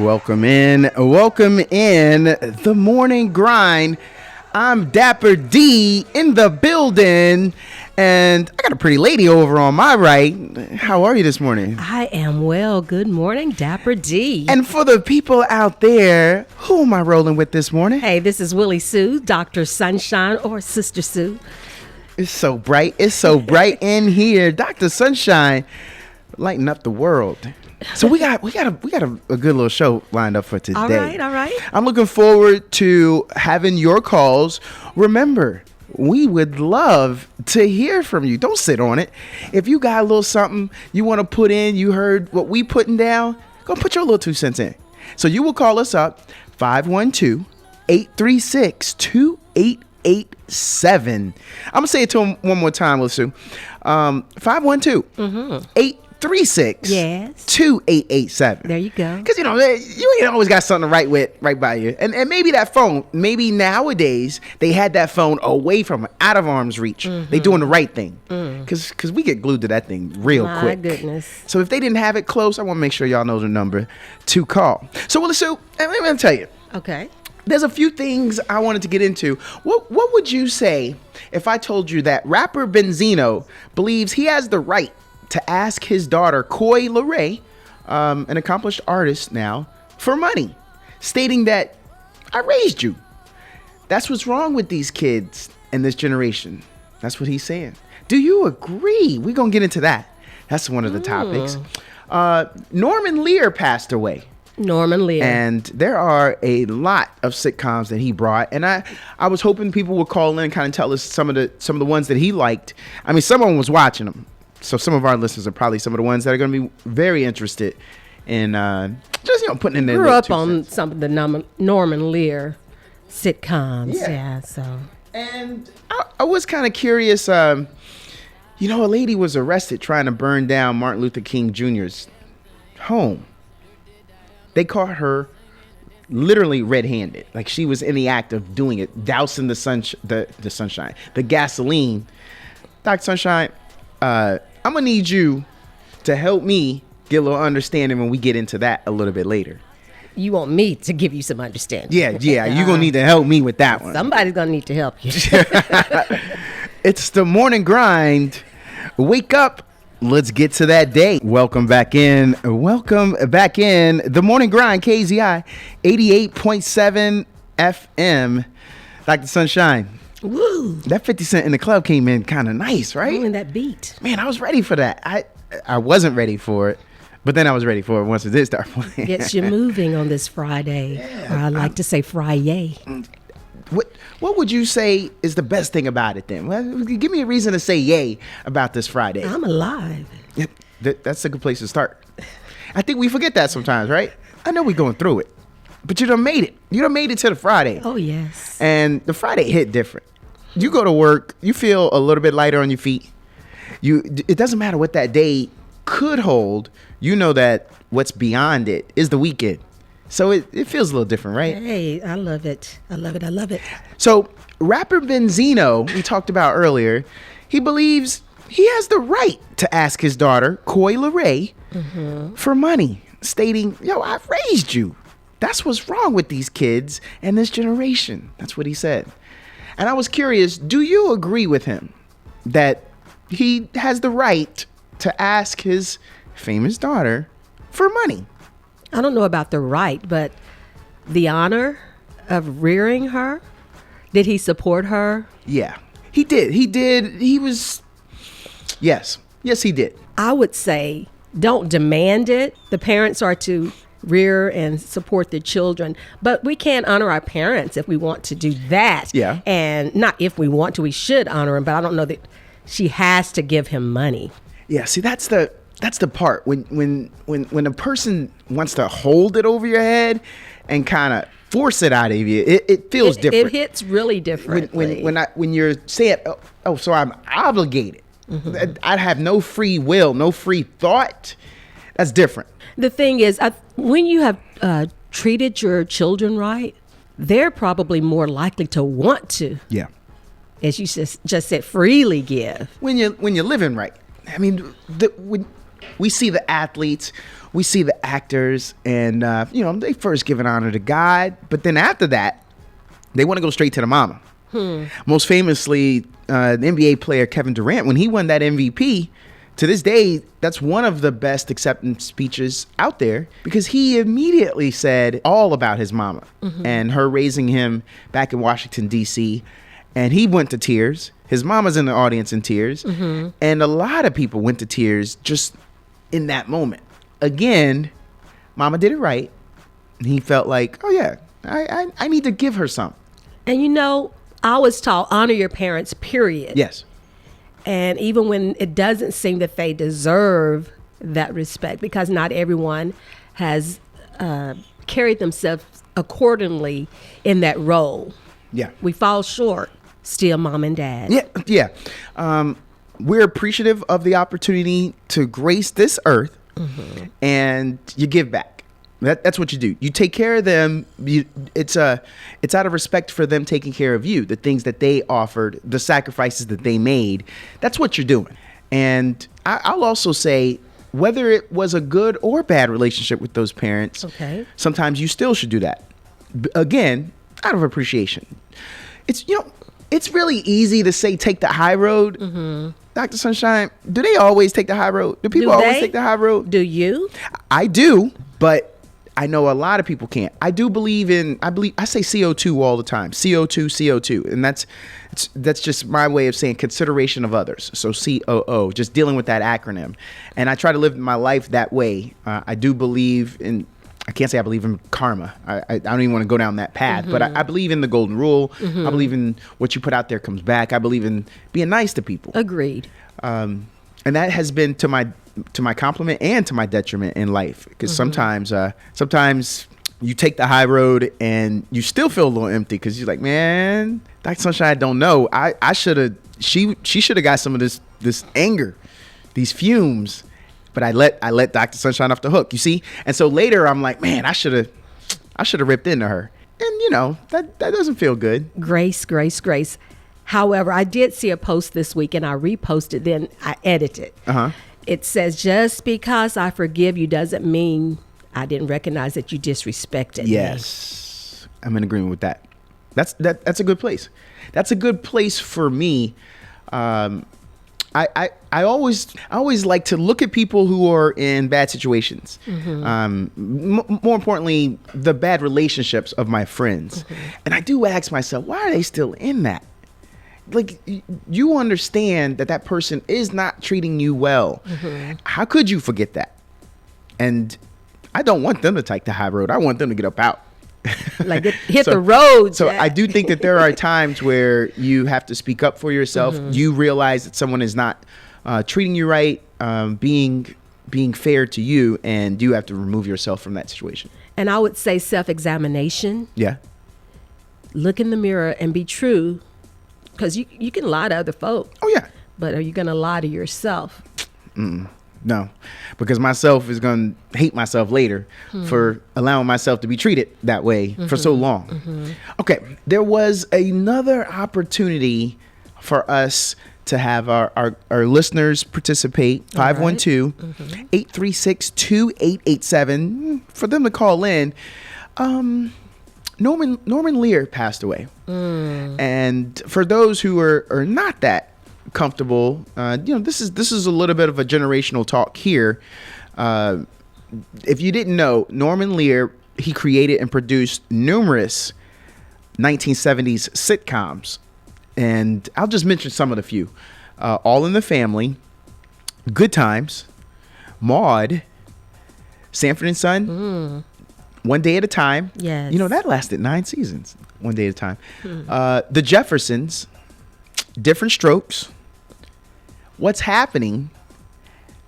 Welcome in. The morning grind. I'm Dapper D in the building, and I got a pretty lady over on my right. How are you this morning? I am well. Good morning, Dapper D. And for the people out there, who am I rolling with this morning? Hey, this is Willie Sue, Dr. Sunshine, or Sister Sue. It's so bright. It's so bright in here. Dr. Sunshine, lighten up the world. So we got a good little show lined up for today. All right. I'm looking forward to having your calls. Remember, we would love to hear from you. Don't sit on it. If you got a little something you want to put in, you heard what we putting down, go put your little 2 cents in. So you will call us up 512-836-2887. I'm gonna say it to him one more time, Lissou. 512-836. 2887. There you go. Because you ain't always got something to write with right by you, and maybe that phone. Maybe nowadays they had that phone away from out of arm's reach. They doing the right thing. Because we get glued to that thing real quick. My goodness. So if they didn't have it close, I want to make sure y'all know the number to call. So Willie Sue, let me tell you. Okay. There's a few things I wanted to get into. What would you say if I told you that rapper Benzino believes he has the right to ask his daughter, Coi Leray, an accomplished artist now, for money, stating that I raised you. That's what's wrong with these kids and this generation. That's what he's saying. Do you agree? We're going to get into that. That's one of the topics. Norman Lear passed away. Norman Lear. And there are a lot of sitcoms that he brought, and I was hoping people would call in and kind of tell us some of the ones that he liked. I mean, someone was watching them. So some of our listeners are probably some of the ones that are going to be very interested in just putting in their grew up on cents. some of the Norman Lear sitcoms. Yeah. So. And I was kind of curious. A lady was arrested trying to burn down Martin Luther King Jr.'s home. They caught her literally red-handed, like she was in the act of doing it, dousing the gasoline. Dr. Sunshine, I'm gonna need you to help me get a little understanding when we get into that a little bit later. You want me to give you some understanding? Yeah. You're gonna need to help me with that one. Somebody's gonna need to help you. It's the morning grind. Wake up. Let's get to that day. Welcome back in. The morning grind, KZI 88.7 FM. Dr. Sunshine. Woo. That 50 Cent in the club came in kind of nice, right? Oh, and that beat. Man, I was ready for that. I wasn't ready for it, but then I was ready for it once it did start playing. Gets you moving on this Friday. Yeah, or I like to say Friday. What would you say is the best thing about it then? Well, give me a reason to say yay about this Friday. I'm alive. Yeah, that's a good place to start. I think we forget that sometimes, right? I know we're going through it, but you done made it. You done made it to the Friday. Oh, yes. And the Friday hit different. You go to work, you feel a little bit lighter on your feet. It doesn't matter what that day could hold. You know that what's beyond it is the weekend. So it feels a little different, right? Hey, I love it. I love it. So rapper Benzino, we talked about earlier, he believes he has the right to ask his daughter, Coi Leray, for money, stating, I raised you. That's what's wrong with these kids and this generation. That's what he said. And I was curious, do you agree with him that he has the right to ask his famous daughter for money? I don't know about the right, but the honor of rearing her. Did he support her? Yeah, he did. Yes, he did. I would say don't demand it. The parents are to rear and support their children, but we can't honor our parents if we want to do that. Yeah. And not if we want to, we should honor him, but I don't know that she has to give him money. Yeah, see, that's the part when a person wants to hold it over your head and kind of force it out of you, it feels different. It hits really different. When you're saying, so I'm obligated. I have no free will, no free thought. That's different. The thing is, when you have treated your children right, they're probably more likely to want to. Yeah. As you just said, freely give. When you're living right. I mean, We see the athletes, we see the actors, and they first give an honor to God, but then after that, they want to go straight to the mama. Most famously, the NBA player Kevin Durant, when he won that MVP, to this day, that's one of the best acceptance speeches out there, because he immediately said all about his mama and her raising him back in Washington, D.C., and he went to tears. His mama's in the audience in tears, and a lot of people went to tears just in that moment. Again, mama did it right, and he felt like, oh yeah, I need to give her some. And I was taught, honor your parents, period. Yes. And even when it doesn't seem that they deserve that respect, because not everyone has carried themselves accordingly in that role. Yeah. We fall short, still mom and dad. Yeah. We're appreciative of the opportunity to grace this earth, and you give back. That's what you do. You take care of them. It's out of respect for them taking care of you. The things that they offered, the sacrifices that they made. That's what you're doing. And I'll also say, whether it was a good or bad relationship with those parents, sometimes you still should do that. Again, out of appreciation. It's really easy to say take the high road. Dr. Sunshine, do they always take the high road? Do people always take the high road? Do you? I do, but I know a lot of people can't. I say CO2 all the time. CO2. And that's just my way of saying consideration of others. So COO, just dealing with that acronym. And I try to live my life that way. I do believe in, I can't say I believe in karma. I don't even want to go down that path, but I believe in the golden rule. I believe in what you put out there comes back. I believe in being nice to people. Agreed. And that has been to my compliment and to my detriment in life, because sometimes you take the high road and you still feel a little empty, because you're like, man, Dr. Sunshine, I don't know. She should have got some of this anger, these fumes, but I let Dr. Sunshine off the hook, you see? And so later I'm like, man, I should have ripped into her. And that doesn't feel good. Grace. However, I did see a post this week, and I reposted, then I edited. It says, just because I forgive you doesn't mean I didn't recognize that you disrespected me. Yes, I'm in agreement with that. That's a good place. That's a good place for me. I always like to look at people who are in bad situations. More importantly, the bad relationships of my friends. And I do ask myself, why are they still in that? Like, you understand that person is not treating you well. How could you forget that? And I don't want them to take the high road. I want them to get up out. Like hit the road. So I do think that there are times where you have to speak up for yourself. You realize that someone is not treating you right, being fair to you, and you have to remove yourself from that situation. And I would say self-examination. Yeah. Look in the mirror and be true. Because you can lie to other folk. Oh, yeah. But are you going to lie to yourself? No, because myself is going to hate myself later for allowing myself to be treated that way for so long. Okay, there was another opportunity for us to have our listeners participate. 512-836-2887 for them to call in. Norman Lear passed away. And for those who are not that comfortable, this is a little bit of a generational talk here. If you didn't know, Norman Lear, he created and produced numerous 1970s sitcoms, and I'll just mention some of the few. All in the Family, Good Times, Maude, Sanford and Son, One Day at a Time. Yes. That lasted 9 seasons. One Day at a Time. The Jeffersons, Different Strokes, What's Happening,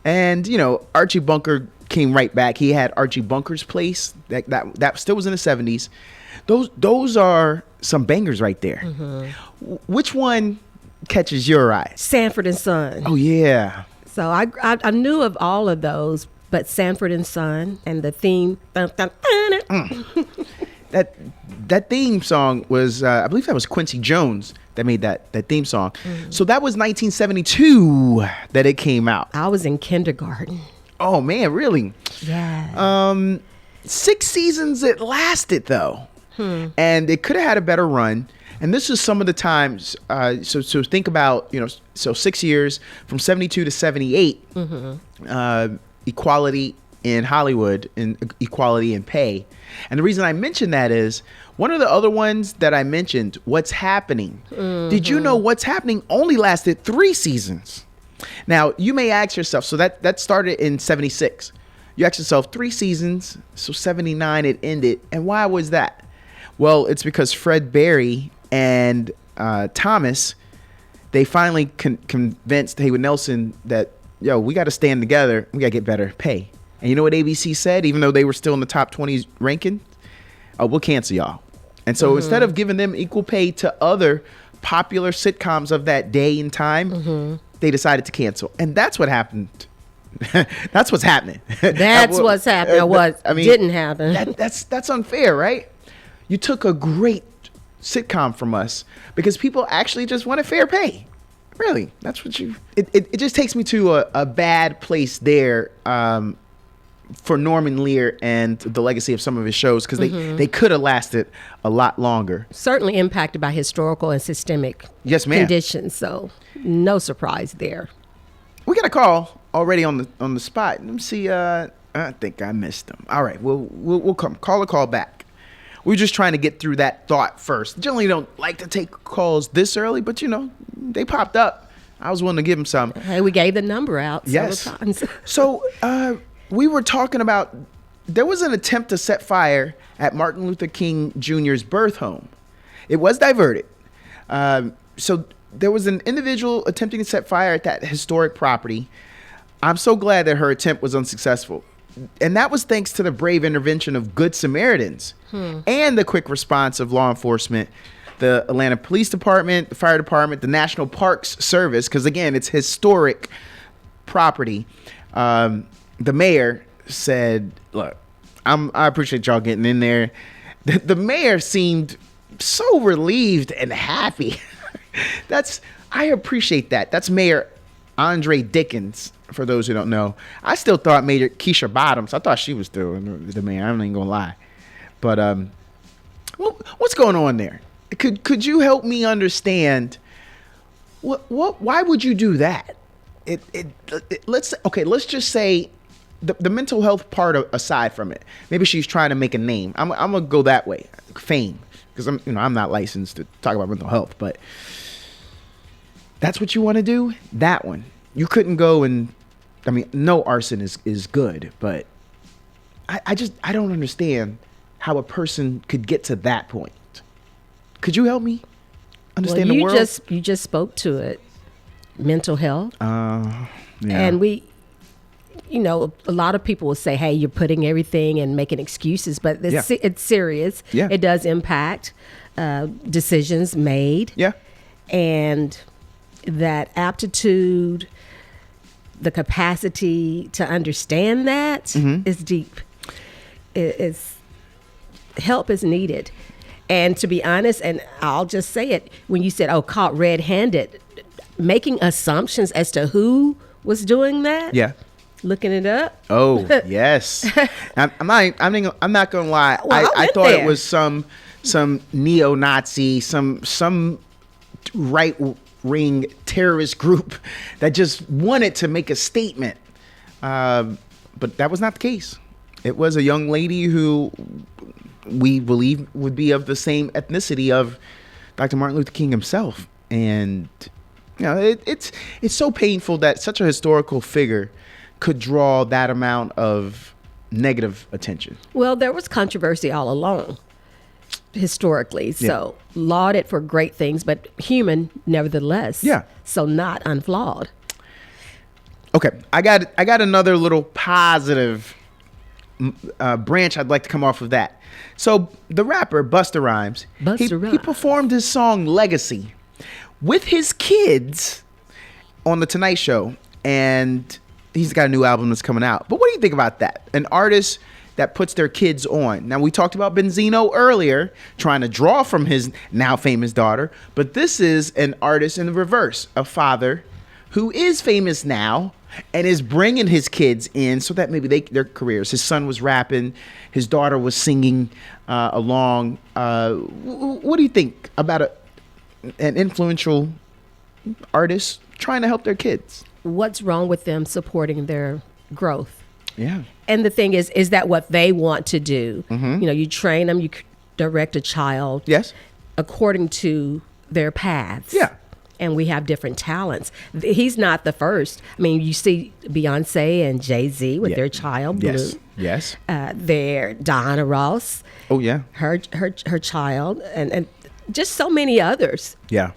and Archie Bunker came right back. He had Archie Bunker's Place. That still was in the 70s. Those are some bangers right there. Which one catches your eye? Sanford and Son. Oh yeah. So I knew of all of those, but Sanford and Son and the theme. That theme song was, I believe that was Quincy Jones that made that theme song. So that was 1972 that it came out. I was in kindergarten. Oh man, really? Yeah. 6 seasons it lasted though, and it could have had a better run. And this is some of the times. So think about, so 6 years from 72 to 78, equality in Hollywood and equality in pay. And the reason I mention that is one of the other ones that I mentioned, What's Happening. Did you know What's Happening only lasted 3 seasons? Now you may ask yourself, so that started in 76. You ask yourself 3 seasons, so 79 it ended. And why was that? Well, it's because Fred Berry and Thomas, they finally convinced Haywood Nelson that, we got to stand together. We got to get better pay. And you know what ABC said, even though they were still in the top 20 ranking? Oh, we'll cancel y'all. And so instead of giving them equal pay to other popular sitcoms of that day and time, they decided to cancel. And that's what happened. That's what's happening. That's what's happening. Didn't happen. That's unfair, right? You took a great sitcom from us because people actually just wanted fair pay. Really, that's what you. It just takes me to a bad place there for Norman Lear and the legacy of some of his shows, because they could have lasted a lot longer. Certainly impacted by historical and systemic conditions. So no surprise there. We got a call already on the spot. Let me see. I think I missed them. All right, we'll call a call back. We're just trying to get through that thought first. Generally don't like to take calls this early, but they popped up. I was willing to give them some. Hey, we gave the number out several times. So we were talking about, there was an attempt to set fire at Martin Luther King Jr.'s birth home. It was diverted. So there was an individual attempting to set fire at that historic property. I'm so glad that her attempt was unsuccessful. And that was thanks to the brave intervention of Good Samaritans and the quick response of law enforcement, the Atlanta Police Department, the Fire Department, the National Parks Service, because again, it's historic property. The mayor said, look, I appreciate y'all getting in there. The mayor seemed so relieved and happy. I appreciate that. That's Mayor Andre Dickens, for those who don't know. I still thought Mayor Keisha Bottoms, I thought she was still the mayor. I'm not even gonna lie. But what's going on there? Could you help me understand why would you do that? Let's just say the mental health part aside from it. Maybe she's trying to make a name. I'm gonna go that way, fame, because I'm not licensed to talk about mental health, but that's what you want to do. That one, you couldn't go and, no arson is good, but I don't understand how a person could get to that point. Could you help me understand the world? You just spoke to it. Mental health. Yeah. And a lot of people will say, hey, you're putting everything and making excuses, but it's serious. Yeah. It does impact decisions made. Yeah. And that aptitude, the capacity to understand that is deep. Help is needed. And to be honest, and I'll just say it, when you said, caught red-handed, making assumptions as to who was doing that. Yeah. Looking it up. Oh, yes. I'm not gonna lie. Well, I thought it was some neo-Nazi, some right-wing terrorist group that just wanted to make a statement. But that was not the case. It was a young lady who we believe would be of the same ethnicity of Dr. Martin Luther King himself. And it's so painful that such a historical figure could draw that amount of negative attention. Well, there was controversy all along historically, so lauded for great things, but human nevertheless. Yeah. So not unflawed. Okay, I got another little positive branch I'd like to come off of that. So the rapper BustaRhymes, he performed his song Legacy with his kids on the Tonight Show, and he's got a new album that's coming out. But what do you think about that? An artist that puts their kids on. Now, we talked about Benzino earlier, trying to draw from his now famous daughter, but this is an artist in the reverse, a father who is famous now, and is bringing his kids in so that maybe their careers. His son was rapping, his daughter was singing along. What do you think about an influential artist trying to help their kids? What's wrong with them supporting their growth? Yeah. And the thing is that what they want to do? You know, you train them, you direct a child. Yes. According to their paths. Yeah. And we have different talents. He's not the first. I mean, you see Beyonce and Jay-Z with their child, Blue. Yes. Their Diana Ross. Oh, yeah. Her child, and just so many others. Yeah.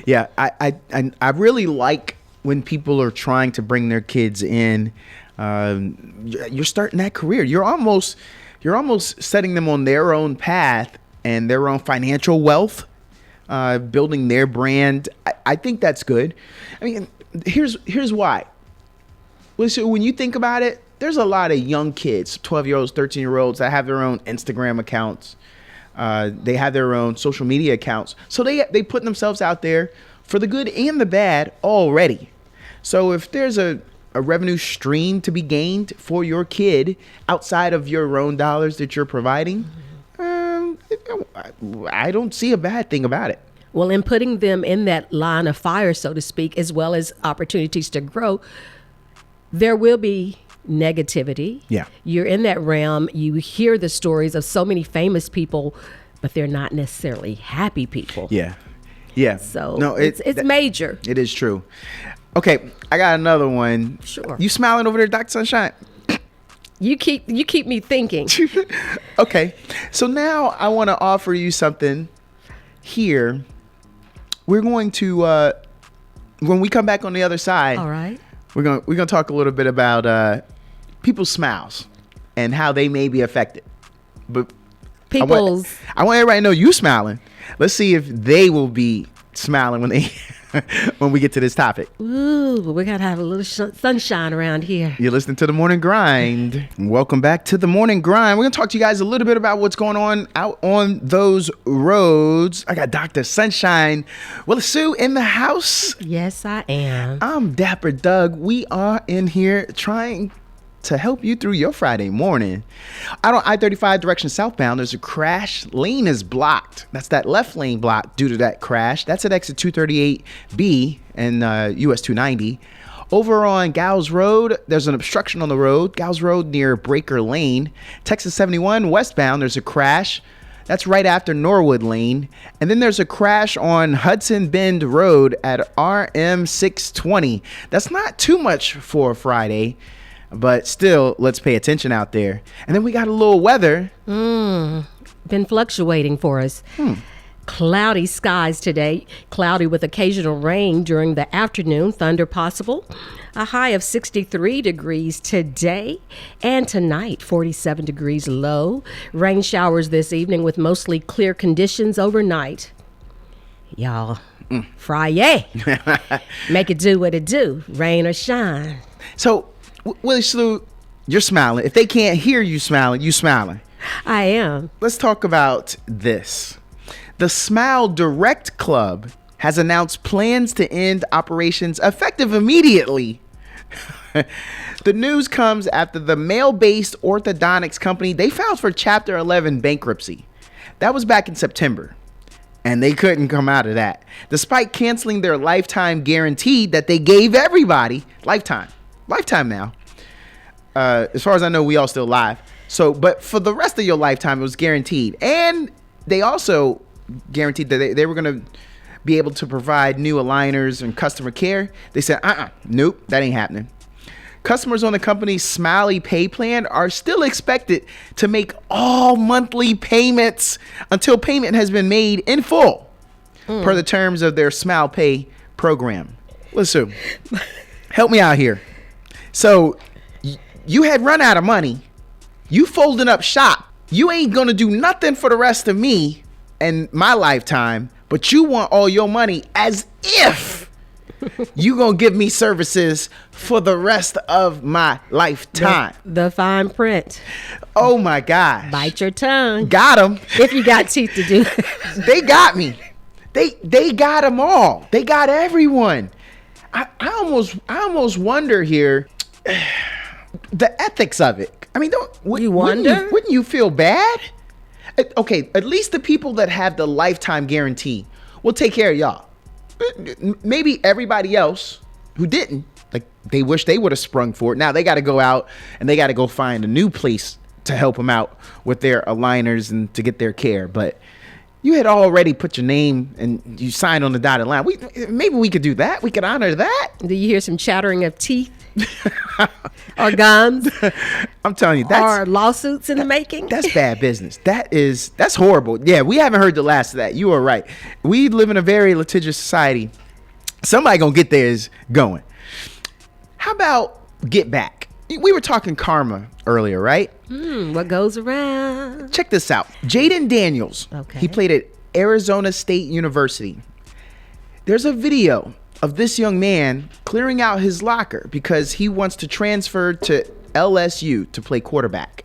Yeah. I really like when people are trying to bring their kids in. You're starting that career. You're almost setting them on their own path and their own financial wealth. Building their brand. I think that's good. I mean, here's why. So when you think about it, there's a lot of young kids, 12-year-olds, 13-year-olds that have their own Instagram accounts. They have their own social media accounts. So they put themselves out there for the good and the bad already. So if there's a revenue stream to be gained for your kid outside of your own dollars that you're providing, I don't see a bad thing about it. Well, in putting them in that line of fire, so to speak, as well as opportunities to grow, there will be negativity. Yeah. You're in that realm. You hear the stories of so many famous people, but they're not necessarily happy people. Yeah. Yeah. So no, it's major. It is true. Okay, I got another one. Sure. You smiling over there, Dr. Sunshine? You keep me thinking. Okay, so now I want to offer you something here. We're going to when we come back on the other side. All right. We're gonna talk a little bit about people's smiles and how they may be affected. But I want everybody to know you smiling. Let's see if they will be smiling when we get to this topic. Ooh, we gotta have a little sunshine around here. You're listening to The Morning Grind. Welcome back to The Morning Grind. We're gonna talk to you guys a little bit about what's going on out on those roads. I got Dr. Sunshine Willa Sue in the house. Yes, I am. I'm Dapper Doug. We are in here trying to help you through your Friday morning. Out on I-35 direction southbound, there's a crash. Lane is blocked. That's that left lane blocked due to that crash. That's at exit 238B and US 290. Over on Gals Road, there's an obstruction on the road. Gals Road near Breaker Lane. Texas 71 westbound, there's a crash. That's right after Norwood Lane. And then there's a crash on Hudson Bend Road at RM 620. That's not too much for a Friday, but still, let's pay attention out there. And then we got a little weather. Been fluctuating for us. Cloudy skies today. Cloudy with occasional rain during the afternoon. Thunder possible. A high of 63 degrees today. And tonight, 47 degrees low. Rain showers this evening with mostly clear conditions overnight. Y'all, Friday. Make it do what it do. Rain or shine. So, Willie Slew, you're smiling. If they can't hear you smiling, you smiling. I am. Let's talk about this. The Smile Direct Club has announced plans to end operations effective immediately. The news comes after the male-based orthodontics company, they filed for Chapter 11 bankruptcy. That was back in September. And they couldn't come out of that, despite canceling their lifetime guarantee that they gave everybody. Lifetime now. As far as I know, we all still live. So, but for the rest of your lifetime, it was guaranteed. And they also guaranteed that they were going to be able to provide new aligners and customer care. They said, nope, that ain't happening. Customers on the company's Smiley Pay plan are still expected to make all monthly payments until payment has been made in full per the terms of their Smile Pay program. Listen, help me out here. So you had run out of money. You folding up shop. You ain't gonna do nothing for the rest of me and my lifetime, but you want all your money as if you gonna give me services for the rest of my lifetime. The fine print. Oh my gosh. Bite your tongue. Got them. If you got teeth to do. They got me. They got them all. They got everyone. I almost wonder here the ethics of it. I mean, wouldn't you feel bad? Okay, at least the people that have the lifetime guarantee will take care of y'all. Maybe everybody else who didn't, like, they wish they would have sprung for it. Now they got to go out and they got to go find a new place to help them out with their aligners and to get their care. But you had already put your name and you signed on the dotted line. Maybe we could do that. We could honor that. Do you hear some chattering of teeth or gums? I'm telling you, or lawsuits in the making. That's bad business. That's horrible. Yeah, we haven't heard the last of that. You are right. We live in a very litigious society. Somebody gonna get theirs going. How about get back? We were talking karma earlier, right? What goes around? Check this out. Jaden Daniels. Okay. He played at Arizona State University. There's a video of this young man clearing out his locker because he wants to transfer to LSU to play quarterback.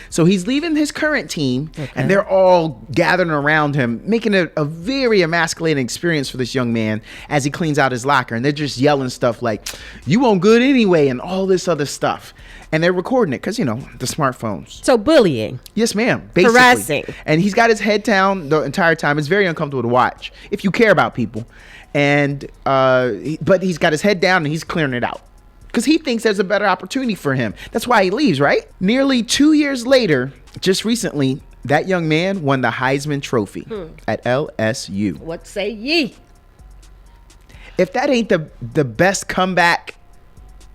So he's leaving his current team, and they're all gathering around him, making it a very emasculating experience for this young man as he cleans out his locker. And they're just yelling stuff like, "You won't good anyway," and all this other stuff. And they're recording it because, the smartphones. So bullying. Yes, ma'am. Basically. Harassing. And he's got his head down the entire time. It's very uncomfortable to watch if you care about people. And but he's got his head down and he's clearing it out because he thinks there's a better opportunity for him. That's why he leaves, right? Nearly 2 years later, just recently, that young man won the Heisman Trophy at LSU. What say ye? If that ain't the best comeback,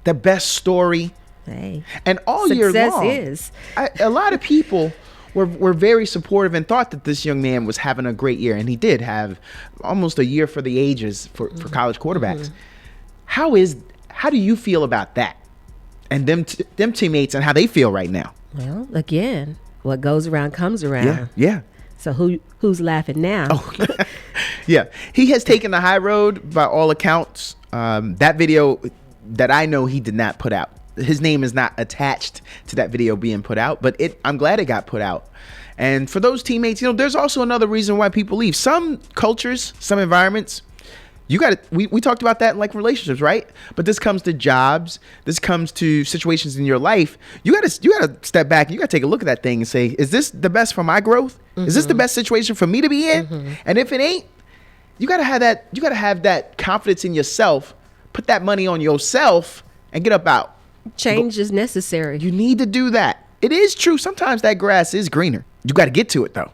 the best story, hey, and all year long, success is. A lot of people were very supportive and thought that this young man was having a great year, and he did have almost a year for the ages for college quarterbacks. How do you feel about that, and them teammates and how they feel right now? Well, again, what goes around comes around. Yeah. So who's laughing now? Oh, yeah. He has taken the high road by all accounts. That video that I know he did not put out. His name is not attached to that video being put out, but I'm glad it got put out. And for those teammates, there's also another reason why people leave. Some cultures, some environments, we talked about that in like relationships, right? But this comes to jobs, this comes to situations in your life. You gotta step back and you gotta take a look at that thing and say, is this the best for my growth? Is this the best situation for me to be in? And if it ain't, you gotta have that confidence in yourself, put that money on yourself and get up out. Change is necessary. You need to do that. It is true. Sometimes that grass is greener. You got to get to it, though.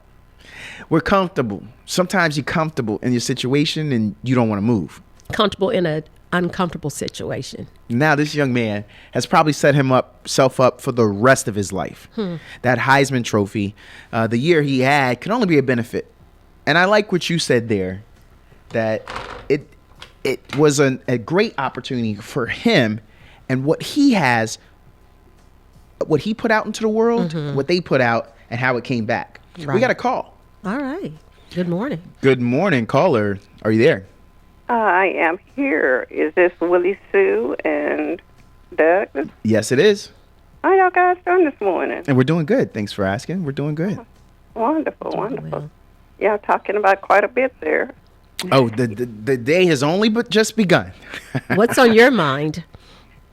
We're comfortable. Sometimes you're comfortable in your situation and you don't want to move. Comfortable in an uncomfortable situation. Now this young man has probably set himself up for the rest of his life. That Heisman Trophy, the year he had, can only be a benefit. And I like what you said there, that it was a great opportunity for him. And what he put out into the world, what they put out, and how it came back. Right. We got a call. All right. Good morning. Good morning, caller. Are you there? I am here. Is this Willie Sue and Doug? Yes, it is. How y'all guys doing this morning? And we're doing good. Thanks for asking. We're doing good. Wonderful, wonderful. Y'all talking about quite a bit there. Oh, the day has only just begun. What's on your mind?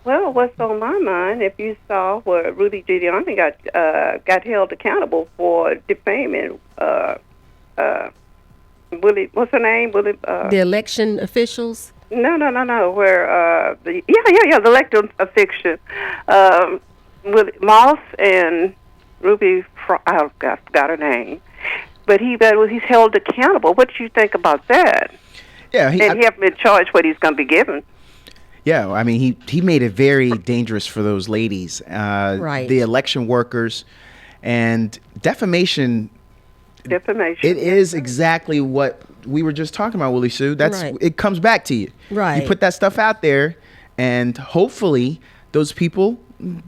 Well, what's on my mind, if you saw where Rudy Giuliani got held accountable for defaming Willie, what's her name? Willie, the election officials? No. Where the elected official, Willie Moss and Ruby. I forgot her name, but he's held accountable. What do you think about that? Yeah, he hasn't been charged what he's going to be given. Yeah, I mean, he made it very dangerous for those ladies, right? The election workers, and defamation. Defamation. It is exactly what we were just talking about, Willie Sue. It comes back to you. Right. You put that stuff out there, and hopefully those people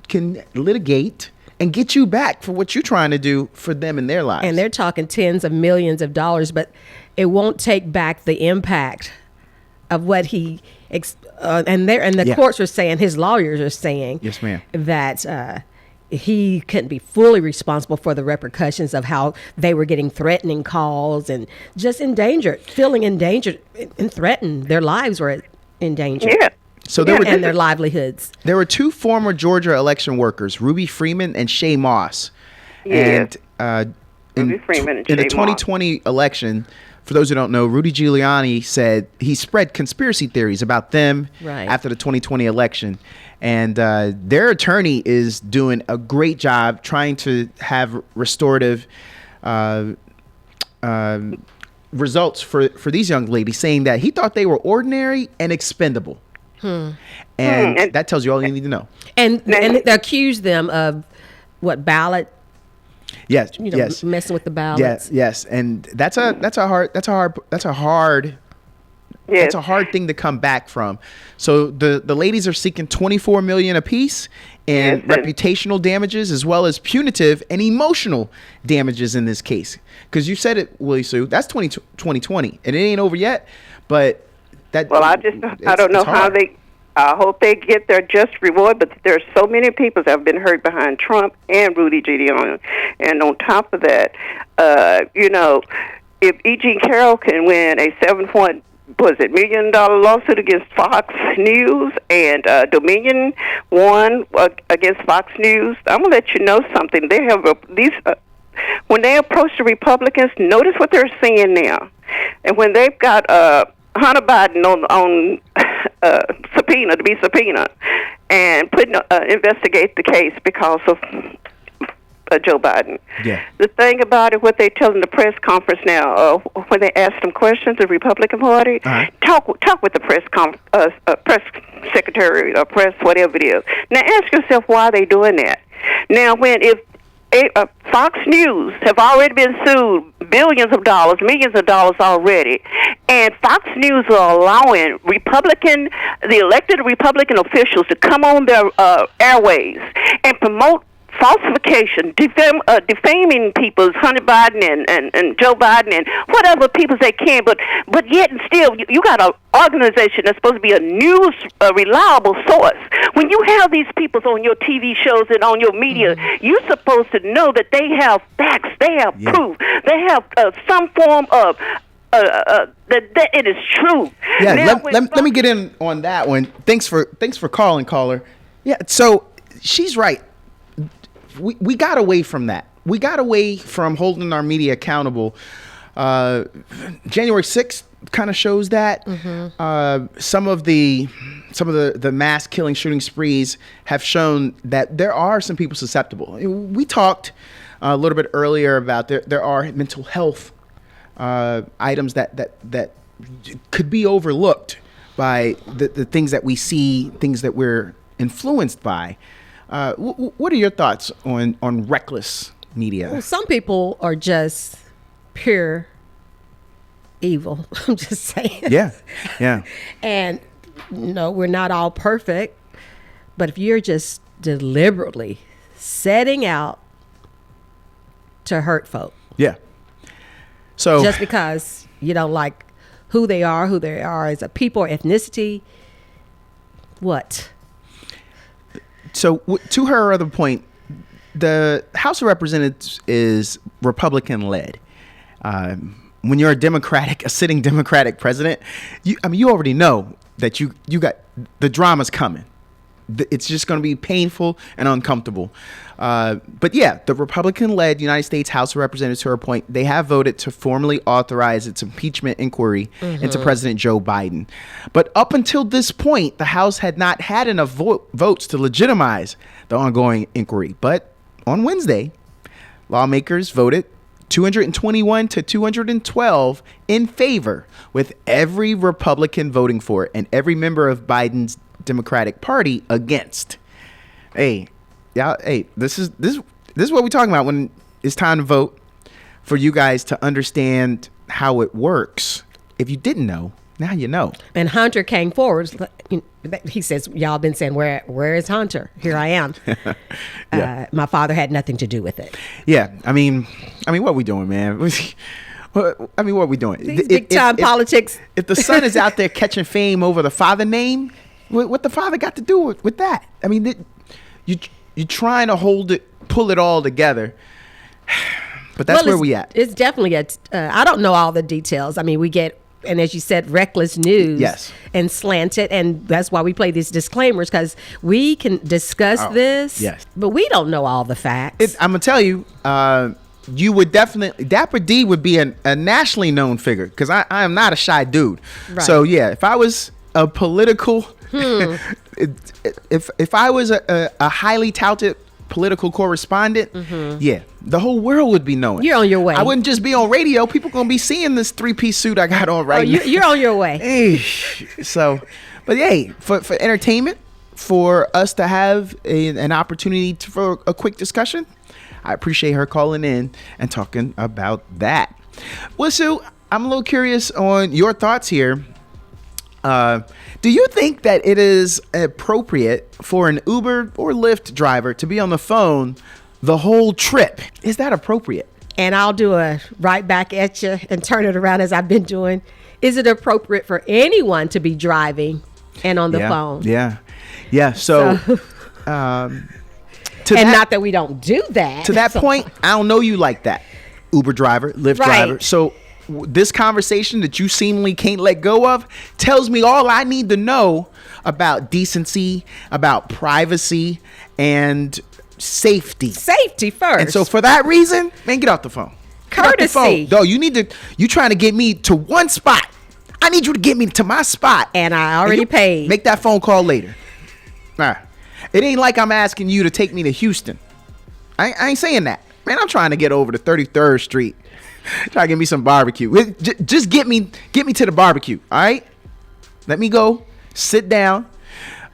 can litigate and get you back for what you're trying to do for them in their lives. And they're talking tens of millions of dollars, but it won't take back the impact of what he and the courts are saying, his lawyers are saying, yes, ma'am, that he couldn't be fully responsible for the repercussions of how they were getting threatening calls and just feeling endangered and threatened. Their lives were in danger. Yeah. So there were And their livelihoods. There were two former Georgia election workers, Ruby Freeman and Shay Moss. Yes. And Ruby Freeman and in the Shay 2020 election, for those who don't know, Rudy Giuliani said he spread conspiracy theories about them after the 2020 election. And their attorney is doing a great job trying to have restorative results for these young ladies, saying that he thought they were ordinary and expendable. And that tells you all you need to know. And they accused them of ballot? Yes, messing with the ballots. Yes, and that's a hard thing to come back from. So the ladies are seeking $24 million apiece in reputational damages, as well as punitive and emotional damages in this case. Because you said it, Willie Sue, that's 2020, and it ain't over yet. But that I don't know how they. I hope they get their just reward, but there's so many people that have been hurt behind Trump and Rudy Giuliani. And on top of that, if E. Jean Carroll can win a $7 million lawsuit against Fox News, and Dominion won against Fox News, I'm going to let you know something. They have when they approach the Republicans, notice what they're saying now. And when they've got Hunter Biden on subpoena, to be subpoenaed, and investigate the case because of Joe Biden. Yeah. The thing about it, what they tell in the press conference now, when they ask them questions, the Republican Party, talk with the press secretary or press whatever it is. Now ask yourself why they doing that. Now if Fox News have already been sued millions of dollars already, and Fox News are allowing the elected Republican officials to come on their airways and promote falsification, defaming people's Hunter Biden and Joe Biden and whatever people they can, but yet and still you got an organization that's supposed to be a reliable source. When you have these people on your TV shows and on your media, you're supposed to know that they have facts, they have proof, they have some form of that it is true. Yeah, now, let me get in on that one. Thanks for calling, caller. Yeah, so she's right. We got away from that. We got away from holding our media accountable. January 6th kind of shows that. Some of the mass killing, shooting sprees have shown that there are some people susceptible. We talked a little bit earlier about there are mental health items that could be overlooked by the things that we see, things that we're influenced by. What are your thoughts on reckless media? Well, some people are just pure evil. I'm just saying. Yeah. And we're not all perfect, but if you're just deliberately setting out to hurt folk, so just because you don't like who they are as a people or ethnicity, what? So to her other point, the House of Representatives is Republican-led. When you're a sitting Democratic president, you already know that you got the drama's coming. It's just going to be painful and uncomfortable. But yeah, the Republican-led United States House of Representatives, to her point, they have voted to formally authorize its impeachment inquiry into President Joe Biden. But up until this point, the House had not had enough votes to legitimize the ongoing inquiry. But on Wednesday, lawmakers voted 221 to 212 in favor, with every Republican voting for it and every member of Biden's Democratic Party against. This is what we're talking about when it's time to vote, for you guys to understand how it works. If you didn't know, now you know. And Hunter came forward. He says, y'all been saying, where is Hunter? Here I am. My father had nothing to do with it. Yeah. I mean, what we doing, man? What are we doing? These big time politics. If the son is out there catching fame over the father name, what the father got to do with that? I mean, you're trying to pull it all together. But that's where we at. It's definitely I don't know all the details. I mean, we get and as you said, reckless news. Yes. And slanted. And that's why we play these disclaimers, because we can discuss this, yes. but we don't know all the facts. I'm going to tell you, you would definitely, Dapper D would be a nationally known figure, because I am not a shy dude. Right. So, yeah, if I was a political, if I was a highly touted political correspondent, yeah, the whole world would be knowing. You're on your way. I wouldn't just be on radio. People going to be seeing this 3-piece suit I got on right now. You're on your way. So, but hey, for entertainment, for us to have an opportunity for a quick discussion, I appreciate her calling in and talking about that. Well, Sue, I'm a little curious on your thoughts here. Do you think that it is appropriate for an Uber or Lyft driver to be on the phone the whole trip? Is that appropriate? And I'll do a right back at you and turn it around as I've been doing. Is it appropriate for anyone to be driving and on the phone? Yeah. So, not that we don't do that. To that point, I don't know you like that, Uber driver, Lyft driver. So this conversation that you seemingly can't let go of tells me all I need to know about decency, about privacy, and safety. Safety first. And so for that reason, man, get off the phone. Courtesy. Though you trying to get me to one spot. I need you to get me to my spot. And I already paid. Make that phone call later. All right. It ain't like I'm asking you to take me to Houston. I ain't saying that. Man, I'm trying to get over to 33rd Street. Try to get me some barbecue. Just get me to the barbecue, all right? Let me go, sit down.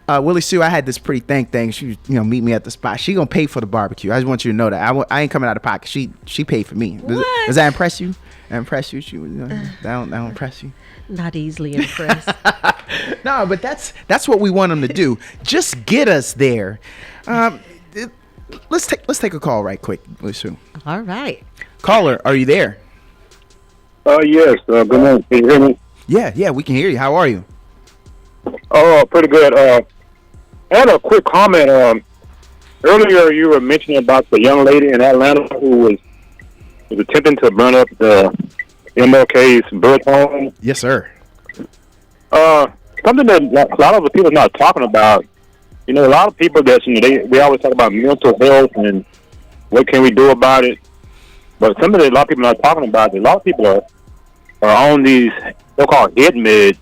Willie Sue, I had this pretty thing. She, meet me at the spot. She gonna pay for the barbecue. I just want you to know that I ain't coming out of pocket. She paid for me. Does that impress you? That impress you? That don't impress you? Not easily impressed. No, but that's what we want them to do. Just get us there. Let's take a call right quick, Willie Sue. All right. Caller, are you there? Yes. Good morning. Can you hear me? Yeah, we can hear you. How are you? Oh, pretty good. I had a quick comment. Earlier, you were mentioning about the young lady in Atlanta who was attempting to burn up the MLK's birth home. Yes, sir. Something that a lot of the people are not talking about. A lot of people that we always talk about mental health and what can we do about it. But something that a lot of people are not talking about, a lot of people are on these so-called head meds.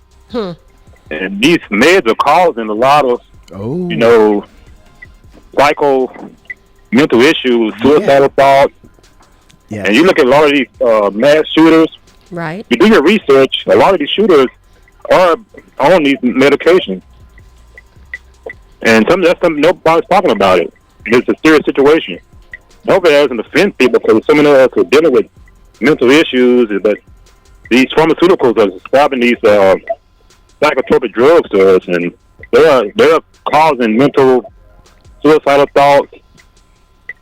And these meds are causing a lot of, mental issues, suicidal thoughts. Yeah. And you look at a lot of these mass shooters. Right. You do your research, a lot of these shooters are on these medications. And that's something nobody's talking about it. It's a serious situation. I hope it doesn't offend people because so many of us are dealing with mental issues, but these pharmaceuticals are prescribing these psychotropic drugs to us, and they're causing mental suicidal thoughts,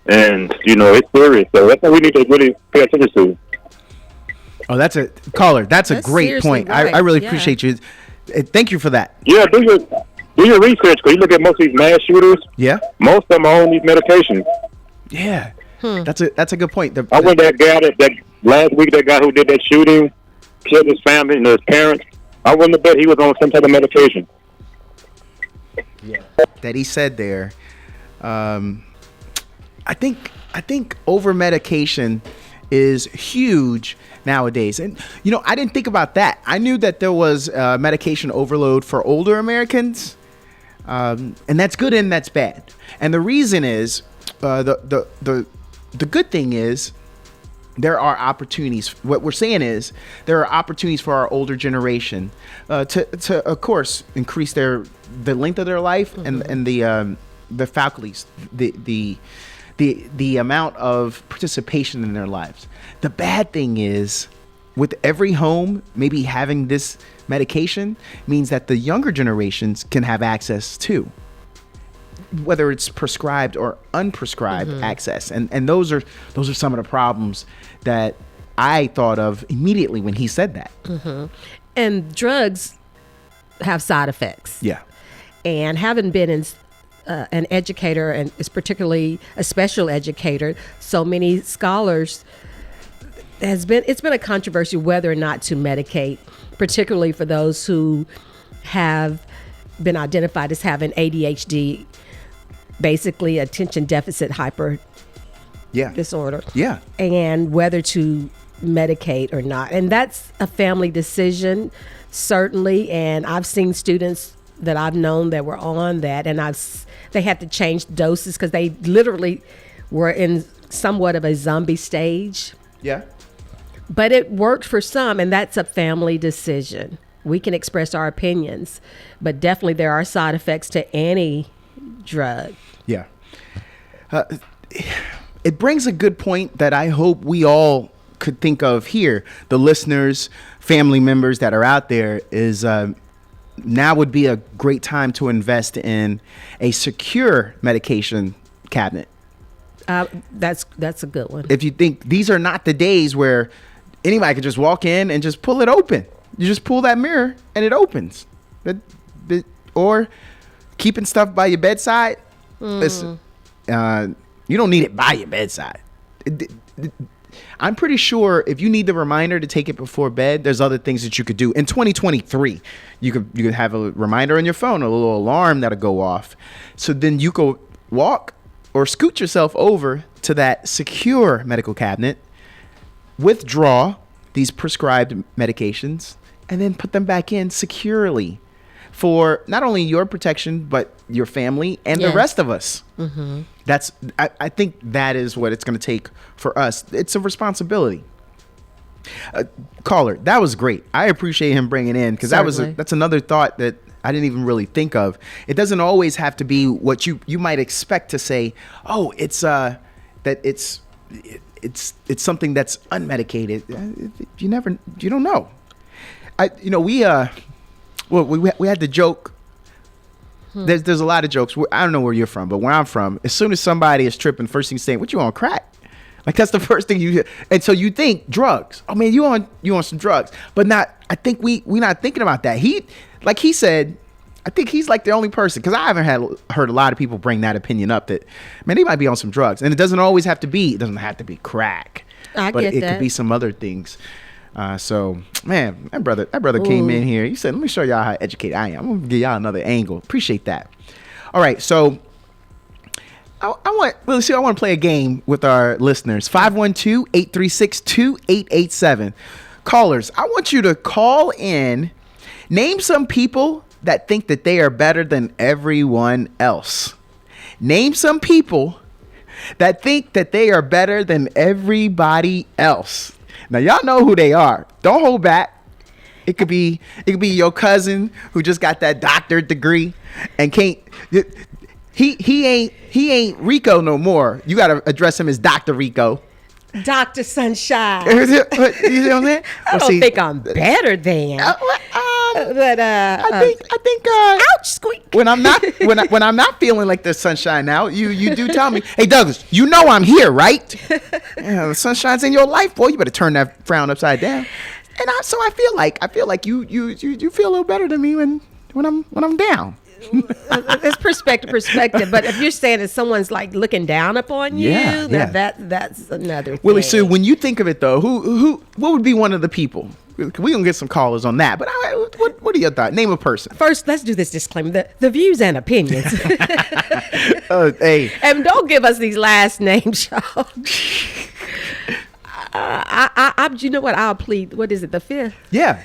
and it's serious. So that's what we need to really pay attention to. Oh, that's a caller. That's a great point. Right. I really appreciate you. Thank you for that. Yeah, do your research because you look at most of these mass shooters. Yeah, most of them are on these medications. Yeah, that's a good point. I went that guy that last week, that guy who did that shooting, killed his family and his parents. I wouldn't have bet he was on some type of medication. Yeah, that he said there. I think over medication is huge nowadays, and I didn't think about that. I knew that there was medication overload for older Americans, and that's good and that's bad. And the reason is the good thing is there are opportunities. What we're saying is there are opportunities for our older generation to of course increase the length of their life and the faculties, the amount of participation in their lives. The bad thing is with every home maybe having this medication means that the younger generations can have access to, whether it's prescribed or unprescribed access. And those are some of the problems that I thought of immediately when he said that. And drugs have side effects. Yeah. And having been an educator, and is particularly a special educator, so many scholars, it's been a controversy whether or not to medicate, particularly for those who have been identified as having ADHD, basically attention deficit hyper disorder. Yeah. And whether to medicate or not. And that's a family decision, certainly. And I've seen students that I've known that were on that, and they had to change doses because they literally were in somewhat of a zombie stage. Yeah. But it worked for some, and that's a family decision. We can express our opinions, but definitely there are side effects to any drug. Yeah. It brings a good point that I hope we all could think of here. The listeners, family members that are out there is now would be a great time to invest in a secure medication cabinet. That's a good one. If you think these are not the days where anybody could just walk in and just pull it open. You just pull that mirror and it opens. Or keeping stuff by your bedside. Listen, you don't need it by your bedside. I'm pretty sure if you need the reminder to take it before bed, there's other things that you could do. In 2023, you could have a reminder on your phone, a little alarm that'll go off. So then you go walk or scoot yourself over to that secure medical cabinet, withdraw these prescribed medications, and then put them back in securely for not only your protection, but your family and the rest of us. Mm-hmm. I think that is what it's going to take for us. It's a responsibility. Caller, that was great. I appreciate him bringing in, because that's another thought that I didn't even really think of. It doesn't always have to be what you might expect to say. Oh, it's something that's unmedicated. You don't know. We had the joke. There's a lot of jokes. I don't know where you're from, but where I'm from, as soon as somebody is tripping, first thing saying, "What, you on crack?" Like, that's the first thing you hear. And so you think drugs. Oh man, you on some drugs. But not, I think we not thinking about that. He said, I think he's like the only person, because I haven't heard a lot of people bring that opinion up, that, man, they might be on some drugs. And it doesn't have to be crack. But it could be some other things. So, man, that brother came in here. He said, let me show y'all how educated I am. I'm going to give y'all another angle. Appreciate that. All right, so I want to play a game with our listeners. 512-836-2887. Callers, I want you to call in. Name some people that think that they are better than everyone else. Name some people that think that they are better than everybody else. Now, y'all know who they are. Don't hold back. It could be your cousin who just got that doctorate degree and can't. He ain't Rico no more. You got to address him as Dr. Rico. Dr. Sunshine. You know what I'm saying? I don't think I'm better than. But I think. Ouch! Squeak. When I'm not feeling like the sunshine now, you do tell me, hey Douglas, you know I'm here, right? Yeah, the sunshine's in your life, boy. You better turn that frown upside down. And so I feel like you feel a little better than me when I'm down. It's perspective. But if you're saying that someone's like looking down upon you, that's another thing. Willie Sue, when you think of it though, what would be one of the people? We're gonna get some callers on that, but what are your thoughts? Name a person. First, let's do this disclaimer: the views and opinions. Hey, and don't give us these last names, y'all. You know what? I'll plead. What is it? The fifth? Yeah.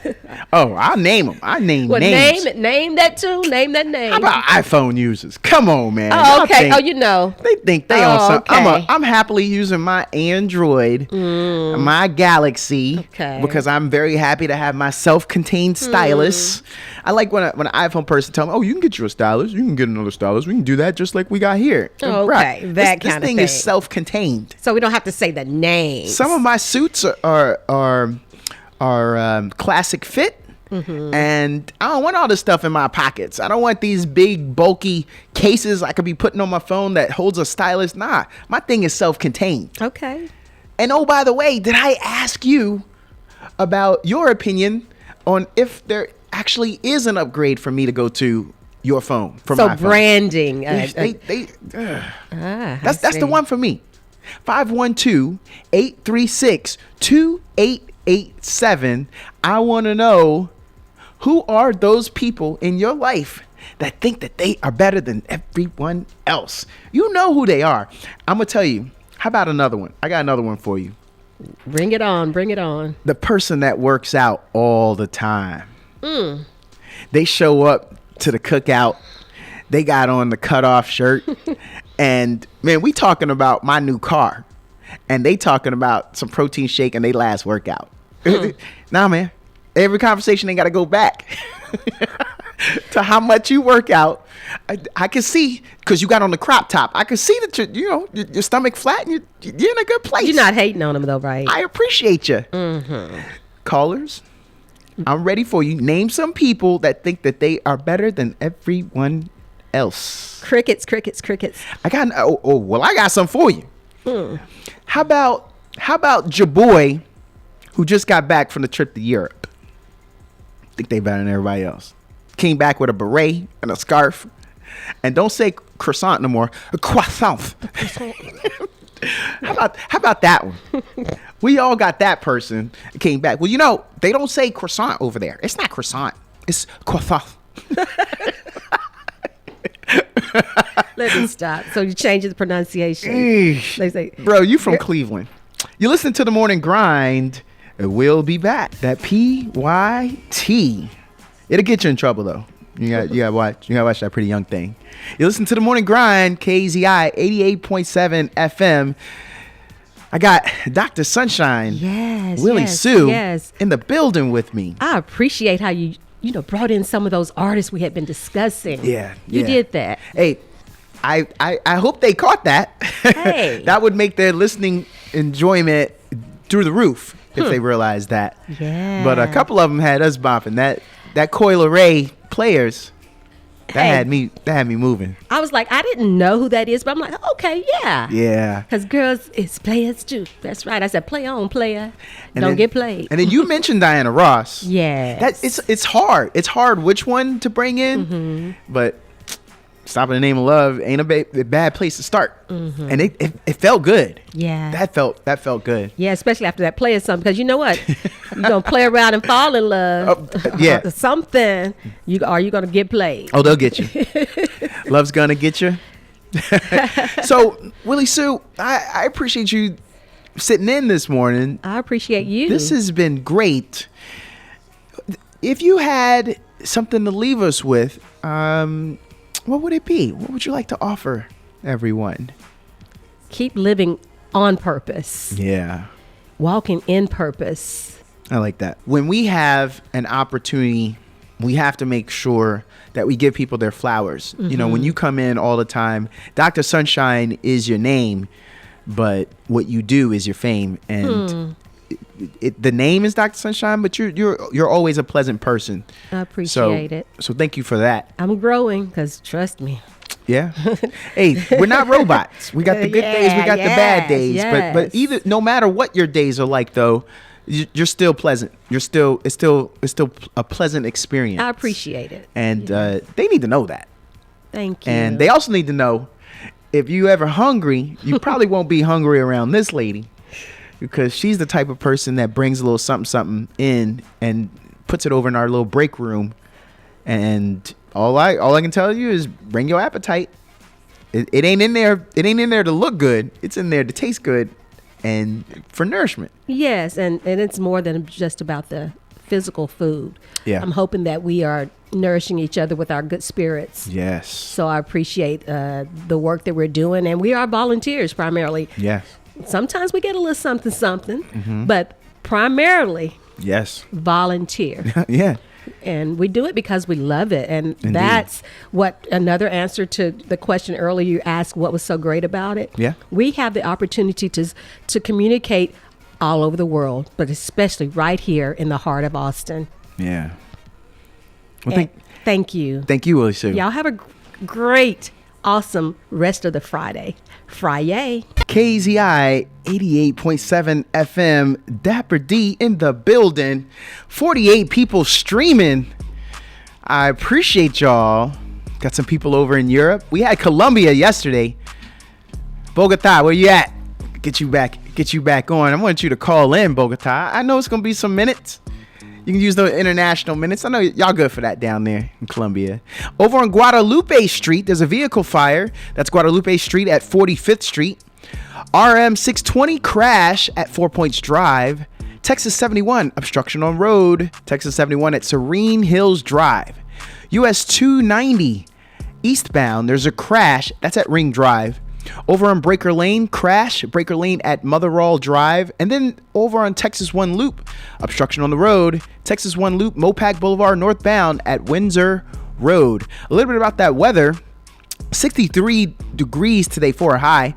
Oh, I'll name them. I name names. Name that too. Name that name. How about iPhone users? Come on, man. Oh, okay. You know. They think they on something. Okay. I'm happily using my Android, my Galaxy, because I'm very happy to have my self-contained stylus. I like when an iPhone person tell me, "Oh, you can get you a stylus. You can get another stylus. We can do that just like we got here." Oh, right. Okay, this kind of thing. This thing is self-contained, so we don't have to say the name. Some of my suits are classic fit. And I don't want all this stuff in my pockets. I don't want these big bulky cases I could be putting on my phone that holds a stylus. Nah, my thing is self-contained. Okay. And oh, by the way, did I ask you about your opinion on if there actually is an upgrade for me to go to your phone? So branding. That's the one for me. 512-836-2887. I want to know, who are those people in your life that think that they are better than everyone else? You know who they are. I'm going to tell you. How about another one? I got another one for you. Bring it on. Bring it on. The person that works out all the time. They show up to the cookout. They got on the cutoff shirt. And, man, we talking about my new car. And they talking about some protein shake and they last workout. Nah, man. Every conversation ain't got to go back to how much you work out. I can see, because you got on the crop top, I can see that your stomach flat and you're in a good place. You're not hating on them, though, right? I appreciate you. Callers, I'm ready for you. Name some people that think that they are better than everyone else. Crickets. I got some for you. How about your boy who just got back from the trip to Europe? Think they better than everybody else. Came back with a beret and a scarf. And don't say croissant no more. A croissant. How about that one? We all got that person came back. Well, they don't say croissant over there. It's not croissant. It's croissant. Let me stop. So you change the pronunciation. They say, bro, you from Cleveland. You listen to the Morning Grind. We'll be back. That PYT. It'll get you in trouble though. You gotta watch that Pretty Young thing. You listen to the Morning Grind, KZI 88.7 FM. I got Dr. Sunshine, Willie Sue in the building with me. I appreciate how you brought in some of those artists we had been discussing. Yeah. You did that. Hey, I hope they caught that. Hey. That would make their listening enjoyment through the roof if they realized that. Yeah. But a couple of them had us bopping. That Coi Leray players, that had me moving. I was like, I didn't know who that is, but I'm like, okay, yeah. Yeah. Because girls, it's players too. That's right. I said, play on, player. Don't get played. And then you mentioned Diana Ross. Yes. It's hard. It's hard which one to bring in, but Stop in the Name of Love ain't a bad place to start. And it felt good. Yeah. That felt good. Yeah, especially after that player something, because you know what? You're going to play around and fall in love. Yeah. Something. Are you going to get played? Oh, they'll get you. Love's going to get you. So, Willie Sue, I appreciate you sitting in this morning. I appreciate you. This has been great. If you had something to leave us with, what would it be? What would you like to offer everyone? Keep living on purpose. Yeah. Walking in purpose. I like that. When we have an opportunity, we have to make sure that we give people their flowers. You know, when you come in all the time, Dr. Sunshine is your name, but what you do is your fame. And the name is Dr. Sunshine, but you're always a pleasant person. I appreciate it. So thank you for that. I'm growing, because trust me. Yeah. Hey, we're not robots. We got the good days, we got the bad days. But either, no matter what your days are like though, you're still pleasant. It's still a pleasant experience. I appreciate it. And they need to know that. Thank you. And they also need to know, if you ever hungry, you probably won't be hungry around this lady, because she's the type of person that brings a little something in and puts it over in our little break room. And all I can tell you is bring your appetite. It ain't in there. It ain't in there to look good. It's in there to taste good and for nourishment. Yes, and it's more than just about the physical food. Yeah. I'm hoping that we are nourishing each other with our good spirits. Yes. So I appreciate the work that we're doing, and we are volunteers primarily. Yes. Sometimes we get a little something, but primarily Yes. volunteer. Yeah. And we do it because we love it. And Indeed. That's what another answer to the question earlier you asked, what was so great about it? Yeah. We have the opportunity to communicate all over the world, but especially right here in the heart of Austin. Yeah. Well, thank you. Thank you, Willie Sue. Y'all have a great, awesome rest of the Friday. Friday. KZI 88.7 FM, Dapper D in the building. 48 people streaming. I appreciate y'all. Got some people over in Europe. We had Colombia yesterday. Bogota, where you at? get you back on. I want you to call in, Bogota. I know it's gonna be some minutes. You can use the international minutes. I know y'all good for that down there in Colombia. Over on Guadalupe Street, there's a vehicle fire. That's Guadalupe Street at 45th Street. RM 620 crash at 4 Points Drive. Texas 71 obstruction on road. Texas 71 at Serene Hills Drive. US 290 eastbound, there's a crash. That's at Ring Drive. Over on Breaker Lane, crash. Breaker Lane at Motherall Drive. And then over on Texas 1 Loop, obstruction on the road. Texas 1 Loop, Mopac Boulevard northbound at Windsor Road. A little bit about that weather. 63 degrees today for a high.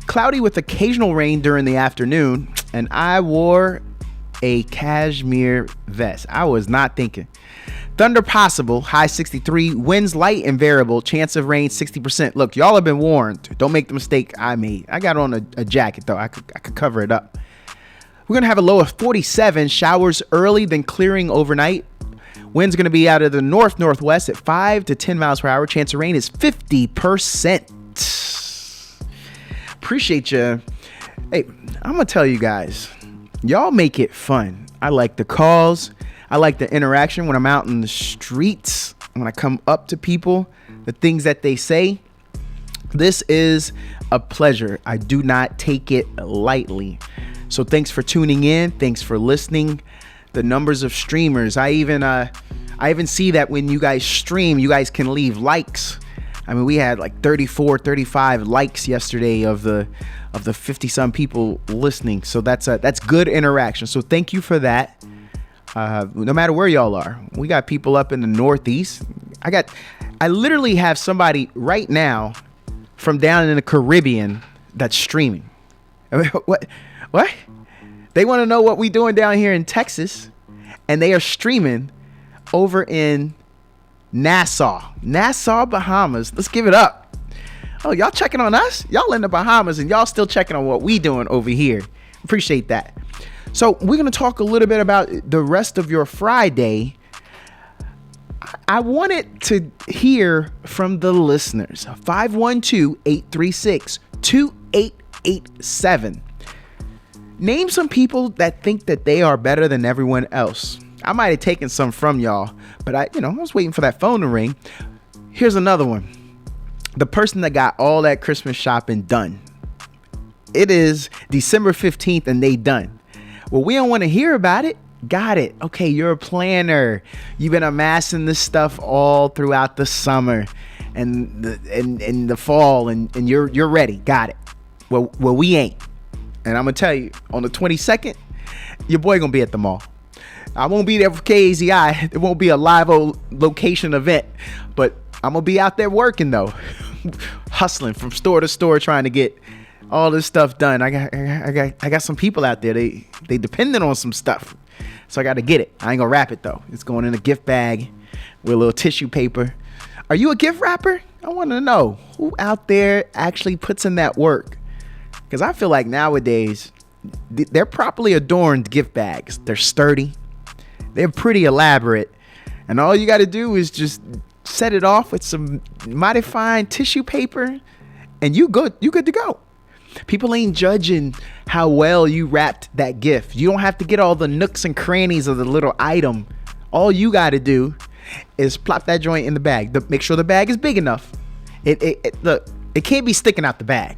Cloudy with occasional rain during the afternoon. And I wore a cashmere vest. I was not thinking. Thunder possible, high 63, winds light and variable, chance of rain 60%. Look, y'all have been warned. Don't make the mistake I made. I got on a jacket though. I could cover it up. We're going to have a low of 47, showers early, then clearing overnight. Wind's going to be out of the northwest at 5 to 10 miles per hour. Chance of rain is 50%. Appreciate you. Hey, I'm going to tell you guys, y'all make it fun. I like the calls. I like the interaction when I'm out in the streets, when I come up to people, the things that they say. This is a pleasure. I do not take it lightly. So thanks for tuning in. Thanks for listening. The numbers of streamers. I even see that when you guys stream, you guys can leave likes. I mean, we had like 34, 35 likes yesterday of the 50 some people listening. So that's good interaction. So thank you for that. No matter where y'all are, we got people up in the Northeast. I literally have somebody right now from down in the Caribbean that's streaming. I mean, what? They want to know what we doing down here in Texas, and they are streaming over in Nassau, Bahamas. Let's give it up. Oh, y'all checking on us? Y'all in the Bahamas, and y'all still checking on what we doing over here. Appreciate that. So we're going to talk a little bit about the rest of your Friday. I wanted to hear from the listeners. 512-836-2887. Name some people that think that they are better than everyone else. I might have taken some from y'all, but I was waiting for that phone to ring. Here's another one. The person that got all that Christmas shopping done. It is December 15th and they done. Well, we don't want to hear about it. Got it. Okay, you're a planner. You've been amassing this stuff all throughout the summer and the fall, and you're ready. Got it. Well, we ain't. And I'm gonna tell you, on the 22nd, your boy gonna be at the mall. I won't be there for KAZI. It won't be a live location event, but I'm gonna be out there working though, hustling from store to store, trying to get all this stuff done. I got some people out there. They dependent on some stuff, so I got to get it. I ain't gonna wrap it though. It's going in a gift bag with a little tissue paper. Are you a gift wrapper? I want to know who out there actually puts in that work, because I feel like nowadays they're properly adorned gift bags. They're sturdy. They're pretty elaborate, and all you got to do is just set it off with some mighty fine tissue paper, and you good to go. People ain't judging how well you wrapped that gift. You don't have to get all the nooks and crannies of the little item. All you got to do is plop that joint in the bag. Make sure the bag is big enough. Look, it can't be sticking out the bag.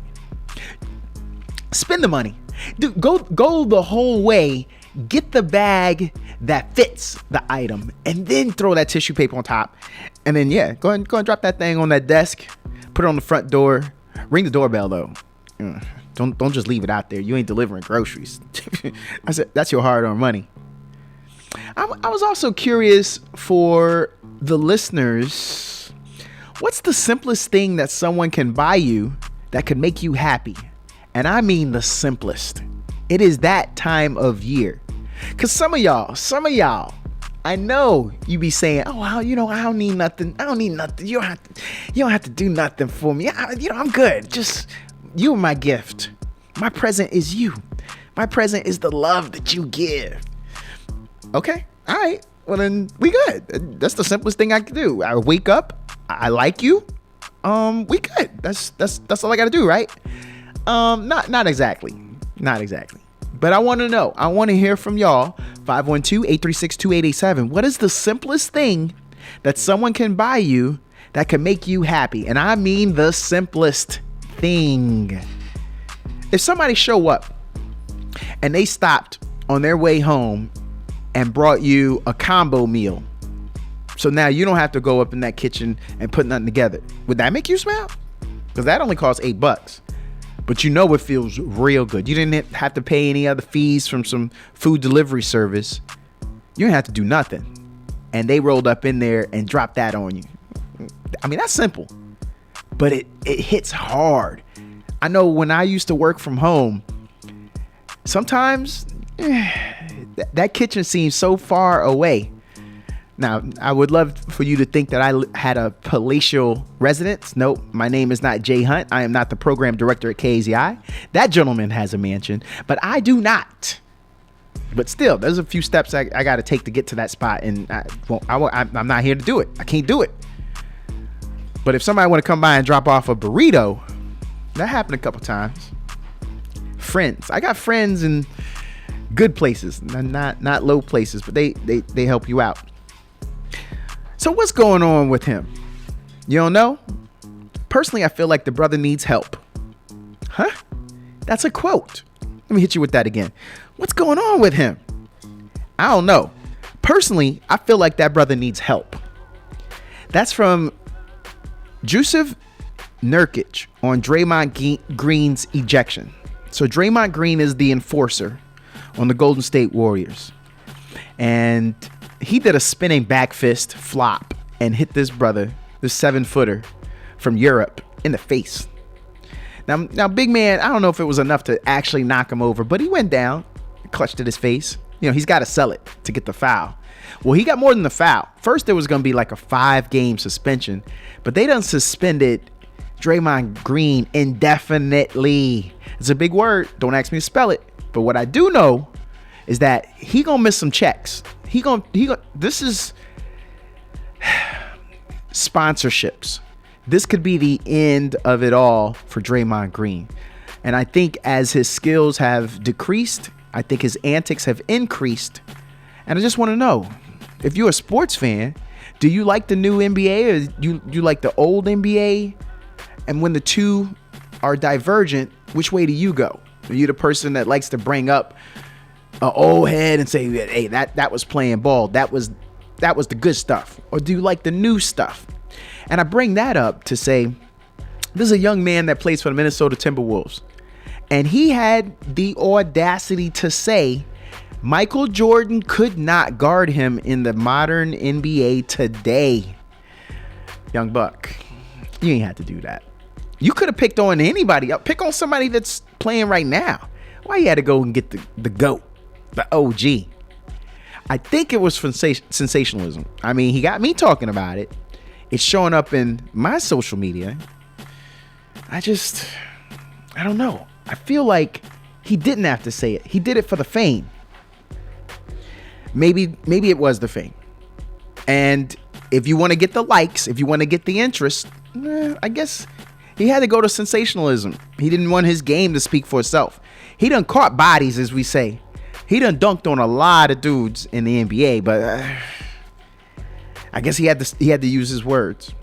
Spend the money. Dude, go the whole way. Get the bag that fits the item, and then throw that tissue paper on top. And then go ahead and drop that thing on that desk. Put it on the front door. Ring the doorbell though. Don't just leave it out there. You ain't delivering groceries. I said that's your hard-earned money. I was also curious for the listeners. What's the simplest thing that someone can buy you that could make you happy? And I mean the simplest. It is that time of year. Cause some of y'all, I know you be saying, "Oh, I don't need nothing. I don't need nothing. You don't have to do nothing for me. I'm good. Just you are my gift. My present is you. My present is the love that you give." Okay, all right. Well then, we good. That's the simplest thing I can do. I wake up. I like you. We good. That's all I gotta do, right? Not exactly. Not exactly. But I want to know. I want to hear from y'all. 512-836-2887. What is the simplest thing that someone can buy you that can make you happy? And I mean the simplest thing. If somebody show up and they stopped on their way home and brought you a combo meal, so now you don't have to go up in that kitchen and put nothing together, would that make you smile? Because that only costs $8. But you know it feels real good. You didn't have to pay any other fees from some food delivery service. You didn't have to do nothing. And they rolled up in there and dropped that on you. I mean, that's simple. But it hits hard. I know when I used to work from home, sometimes that kitchen seems so far away. Now, I would love for you to think that I had a palatial residence. Nope, my name is not Jay Hunt. I am not the program director at KZI. That gentleman has a mansion, but I do not. But still, there's a few steps I got to take to get to that spot, and I'm not here to do it. I can't do it. But if somebody want to come by and drop off a burrito, that happened a couple times. Friends, I got friends in good places, not low places, but they help you out. So what's going on with him? You don't know? Personally, I feel like the brother needs help. Huh? That's a quote. Let me hit you with that again. What's going on with him? I don't know. Personally, I feel like that brother needs help. That's from Jusuf Nurkic on Draymond Green's ejection. So Draymond Green is the enforcer on the Golden State Warriors. And he did a spinning back fist flop and hit this brother, this 7-footer from Europe, in the face. Now, big man, I don't know if it was enough to actually knock him over, but he went down, clutched at his face. You know, he's got to sell it to get the foul. Well, he got more than the foul. First, there was going to be like a 5-game suspension, but they done suspended Draymond Green indefinitely. It's a big word. Don't ask me to spell it. But what I do know is that he gonna miss some checks. This is sponsorships. This could be the end of it all for Draymond Green. And I think as his skills have decreased, I think his antics have increased. And I just want to know, if you're a sports fan, do you like the new NBA or you like the old NBA? And when the two are divergent, which way do you go? Are you the person that likes to bring up an old head and say, hey, that was playing ball, that was the good stuff? Or do you like the new stuff? And I bring that up to say, this is a young man that plays for the Minnesota Timberwolves, and he had the audacity to say Michael Jordan could not guard him in the modern NBA today. Young buck, you ain't had to do that. You could have picked on anybody. Pick on somebody that's playing right now. Why you had to go and get the GOAT, the OG? I think it was sensationalism. I mean, he got me talking about it. It's showing up in my social media. I don't know. I feel like he didn't have to say it. He did it for the fame. Maybe it was the fame. And if you want to get the likes, if you want to get the interest, I guess he had to go to sensationalism. He didn't want his game to speak for itself. He done caught bodies, as we say. He done dunked on a lot of dudes in the NBA, but I guess he had to use his words.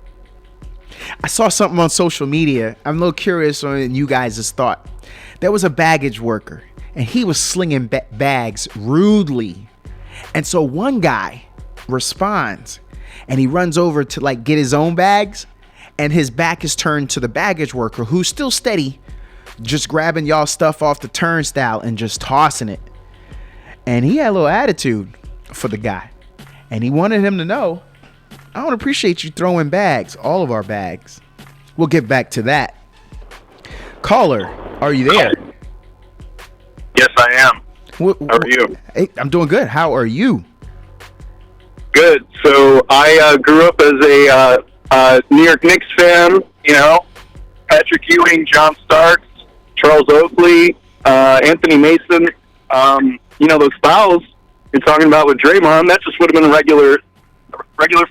I saw something on social media. I'm a little curious on you guys' thought. There was a baggage worker, and he was slinging bags rudely. And so one guy responds, and he runs over to like get his own bags, and his back is turned to the baggage worker, who's still steady, just grabbing y'all stuff off the turnstile and just tossing it. And he had a little attitude for the guy, and he wanted him to know, I don't appreciate you throwing bags, all of our bags. We'll get back to that. Caller, are you there? Yes, I am. How are you? Hey, I'm doing good. How are you? Good. So I grew up as a New York Knicks fan. You know, Patrick Ewing, John Starks, Charles Oakley, Anthony Mason. You know, those fouls you're talking about with Draymond, that just would have been a regular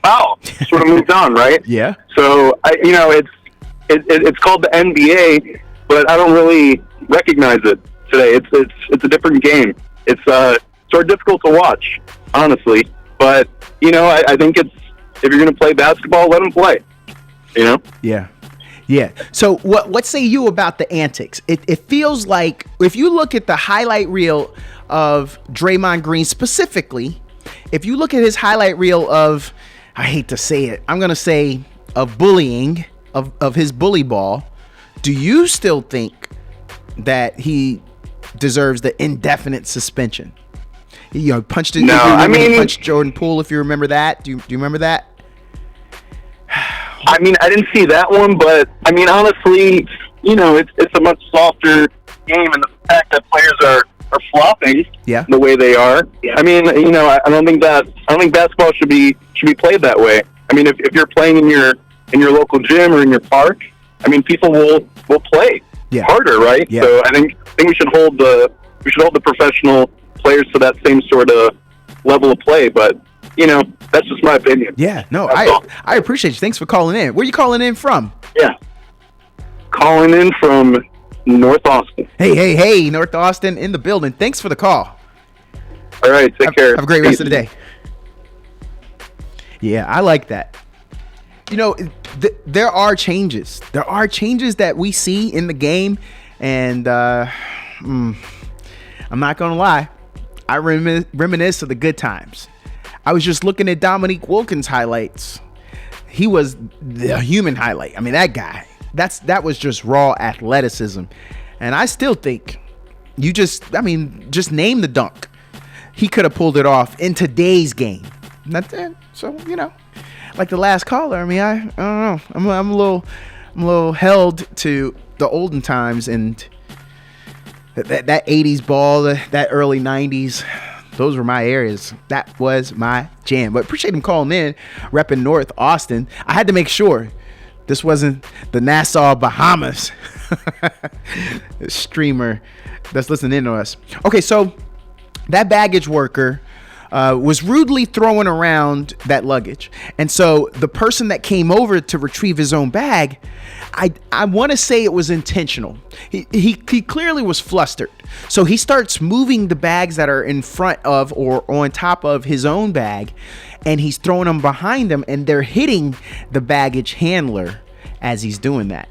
foul. Just would have moved on, right? Yeah. So it's called the NBA, but I don't really recognize it. today. It's a different game. It's sort of difficult to watch, honestly. But I think if you're going to play basketball, let them play. Yeah. So what say you about the antics? It feels like if you look at the highlight reel of Draymond Green specifically, if you look at his highlight reel of, I hate to say it, I'm going to say of bullying, of his bully ball, do you still think that he deserves the indefinite suspension? Punched it. No, he punched Jordan Poole, if you remember that. Do you remember that? I didn't see that one, but honestly, it's a much softer game, and the fact that players are flopping the way they are. I don't think basketball should be played that way. If you're playing in your local gym or in your park, people will play harder, right? Yeah. So I think we should hold the professional players to that same sort of level of play, but that's just my opinion. Yeah, no, I appreciate you. Thanks for calling in. Where are you calling in from? Yeah, calling in from North Austin. Hey, North Austin in the building. Thanks for the call. All right, take care. Have a great rest of the day. Yeah, I like that. There are changes. There are changes that we see in the game, and I'm not gonna lie, I reminisce of the good times. I was just looking at Dominique Wilkins' highlights. He was the human highlight. That guy. That was just raw athleticism, and I still think just name the dunk. He could have pulled it off in today's game. Not that. So like the last caller. I don't know. I'm a little held to the olden times and that 80s ball, that early 90s. Those were my areas. That was my jam. But appreciate him calling in, repping North Austin. I had to make sure this wasn't the Nassau, Bahamas streamer that's listening to us. Okay, so that baggage worker was rudely throwing around that luggage. And so the person that came over to retrieve his own bag, I want to say it was intentional. He clearly was flustered. So he starts moving the bags that are in front of or on top of his own bag, and he's throwing them behind him, and they're hitting the baggage handler as he's doing that.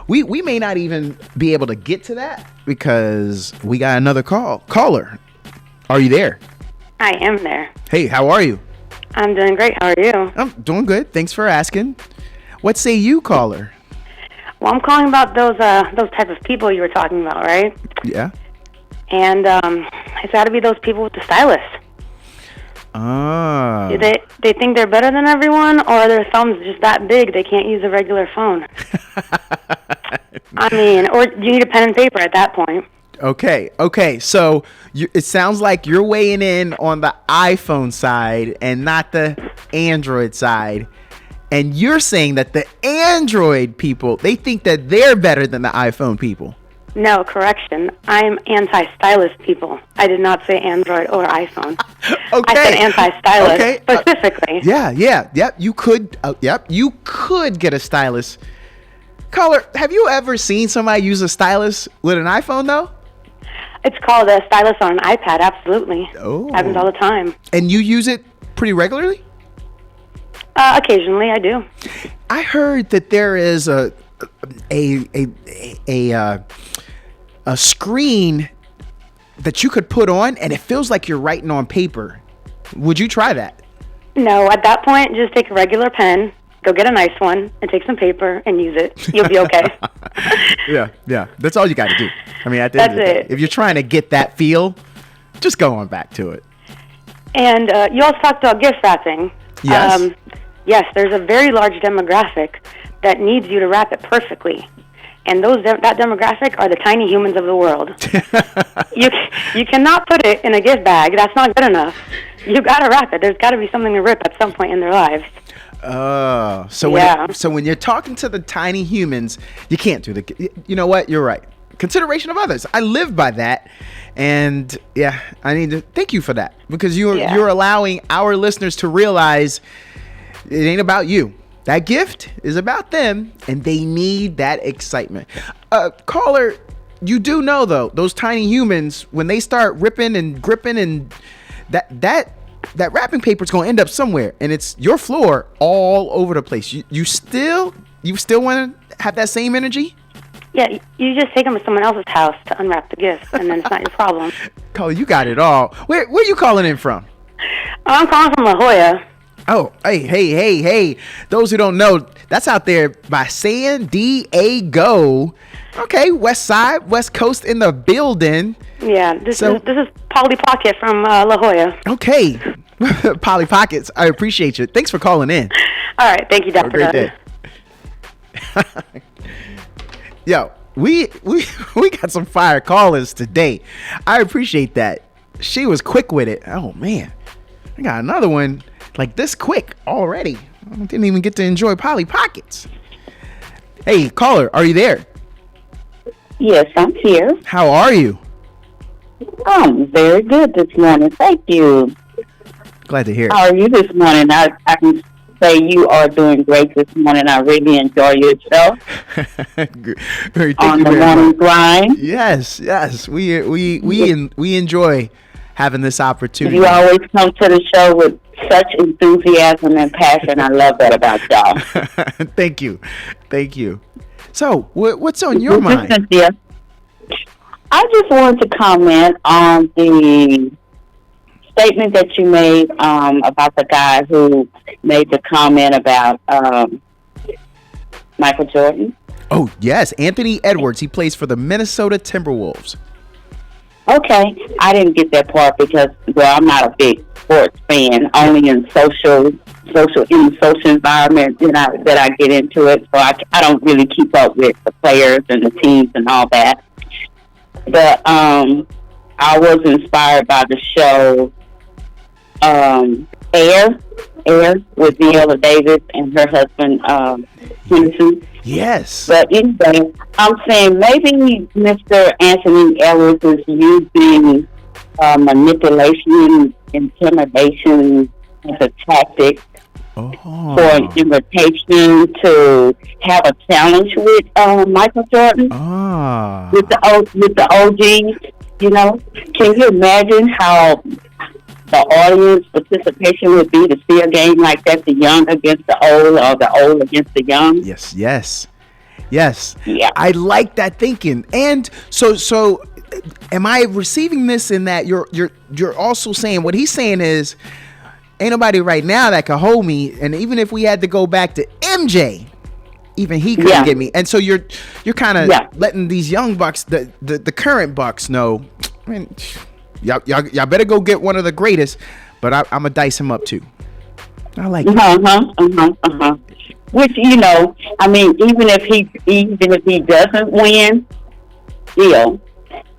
We may not even be able to get to that because we got another caller. Are you there? I am there. Hey, how are you? I'm doing great. How are you? I'm doing good. Thanks for asking. What say you, caller? Well, I'm calling about those type of people you were talking about, right? Yeah. And it's got to be those people with the stylus. Ah. They think they're better than everyone, or their thumb's just that big they can't use a regular phone. Or you need a pen and paper at that point. Okay. So it sounds like you're weighing in on the iPhone side and not the Android side. And you're saying that the Android people, they think that they're better than the iPhone people. No, correction. I'm anti-stylus people. I did not say Android or iPhone. Okay. I said anti-stylus specifically. Yep. You could get a stylus. Caller, have you ever seen somebody use a stylus with an iPhone though? It's called a stylus on an iPad, absolutely. Oh. Happens all the time. And you use it pretty regularly? Occasionally, I do. I heard that there is a screen that you could put on, and it feels like you're writing on paper. Would you try that? No, at that point, just take a regular pen, go get a nice one, and take some paper and use it. You'll be okay. Yeah. That's all you got to do. At the end of the day, if you're trying to get that feel, just go on back to it. And you also talked about gift wrapping. Yes. Yes, there's a very large demographic that needs you to wrap it perfectly. And that demographic are the tiny humans of the world. You cannot put it in a gift bag. That's not good enough. You got to wrap it. There's got to be something to rip at some point in their lives. Oh, so when you're talking to the tiny humans, you can't do you know what? You're right. Consideration of others. I live by that. And I need to thank you for that, because you're allowing our listeners to realize it ain't about you. That gift is about them, and they need that excitement. Caller, you do know though, those tiny humans, when they start ripping and gripping, and that wrapping paper is going to end up somewhere, and it's your floor all over the place. You still want to have that same energy? Yeah, you just take them to someone else's house to unwrap the gifts, and then it's not your problem. Cole, you got it all. Where you calling in from? I'm calling from La Jolla. Oh, hey. Those who don't know, that's out there by San Diego. Okay, West Side, West Coast in the building. Yeah, this is Polly Pocket from La Jolla. Okay, Polly Pockets, I appreciate you. Thanks for calling in. All right, thank you, Dr. Have a great day. Yo, we got some fire callers today. I appreciate that. She was quick with it. Oh man, I got another one like this quick already. I didn't even get to enjoy Polly Pockets. Hey, caller, are you there? Yes, I'm here. How are you? I'm very good this morning. Thank you. Glad to hear it. How are you this morning? I can say you are doing great this morning. I really enjoy yourself On the morning grind. Yes. We enjoy having this opportunity. You always come to the show with such enthusiasm and passion. I love that about y'all. Thank you. So, what's on your mind? Cynthia, I just wanted to comment on the statement that you made about the guy who made the comment about Michael Jordan. Oh, yes. Anthony Edwards. He plays for the Minnesota Timberwolves. Okay. I didn't get that part because, well, I'm not a big sports fan. Only in social environment that I get into it. So I don't really keep up with the players and the teams and all that. But I was inspired by the show Air with Viola Davis and her husband Henderson. Yes. But anyway, I'm saying maybe Mr. Anthony Edwards is using manipulation, intimidation as a tactic for an invitation to have a challenge with Michael Jordan with the OGs. You know, can you imagine how the audience participation would be to see a game like that, the young against the old or the old against the young? Yes. Yeah. I like that thinking. And so am I receiving this in that you're also saying what he's saying is ain't nobody right now that can hold me, and even if we had to go back to MJ, even he couldn't get me. And so you're kind of letting these young bucks, the current bucks know, I mean, y'all better go get one of the greatest, but I'm gonna dice him up too. I like it. Which, you know, I mean, even if he doesn't win, still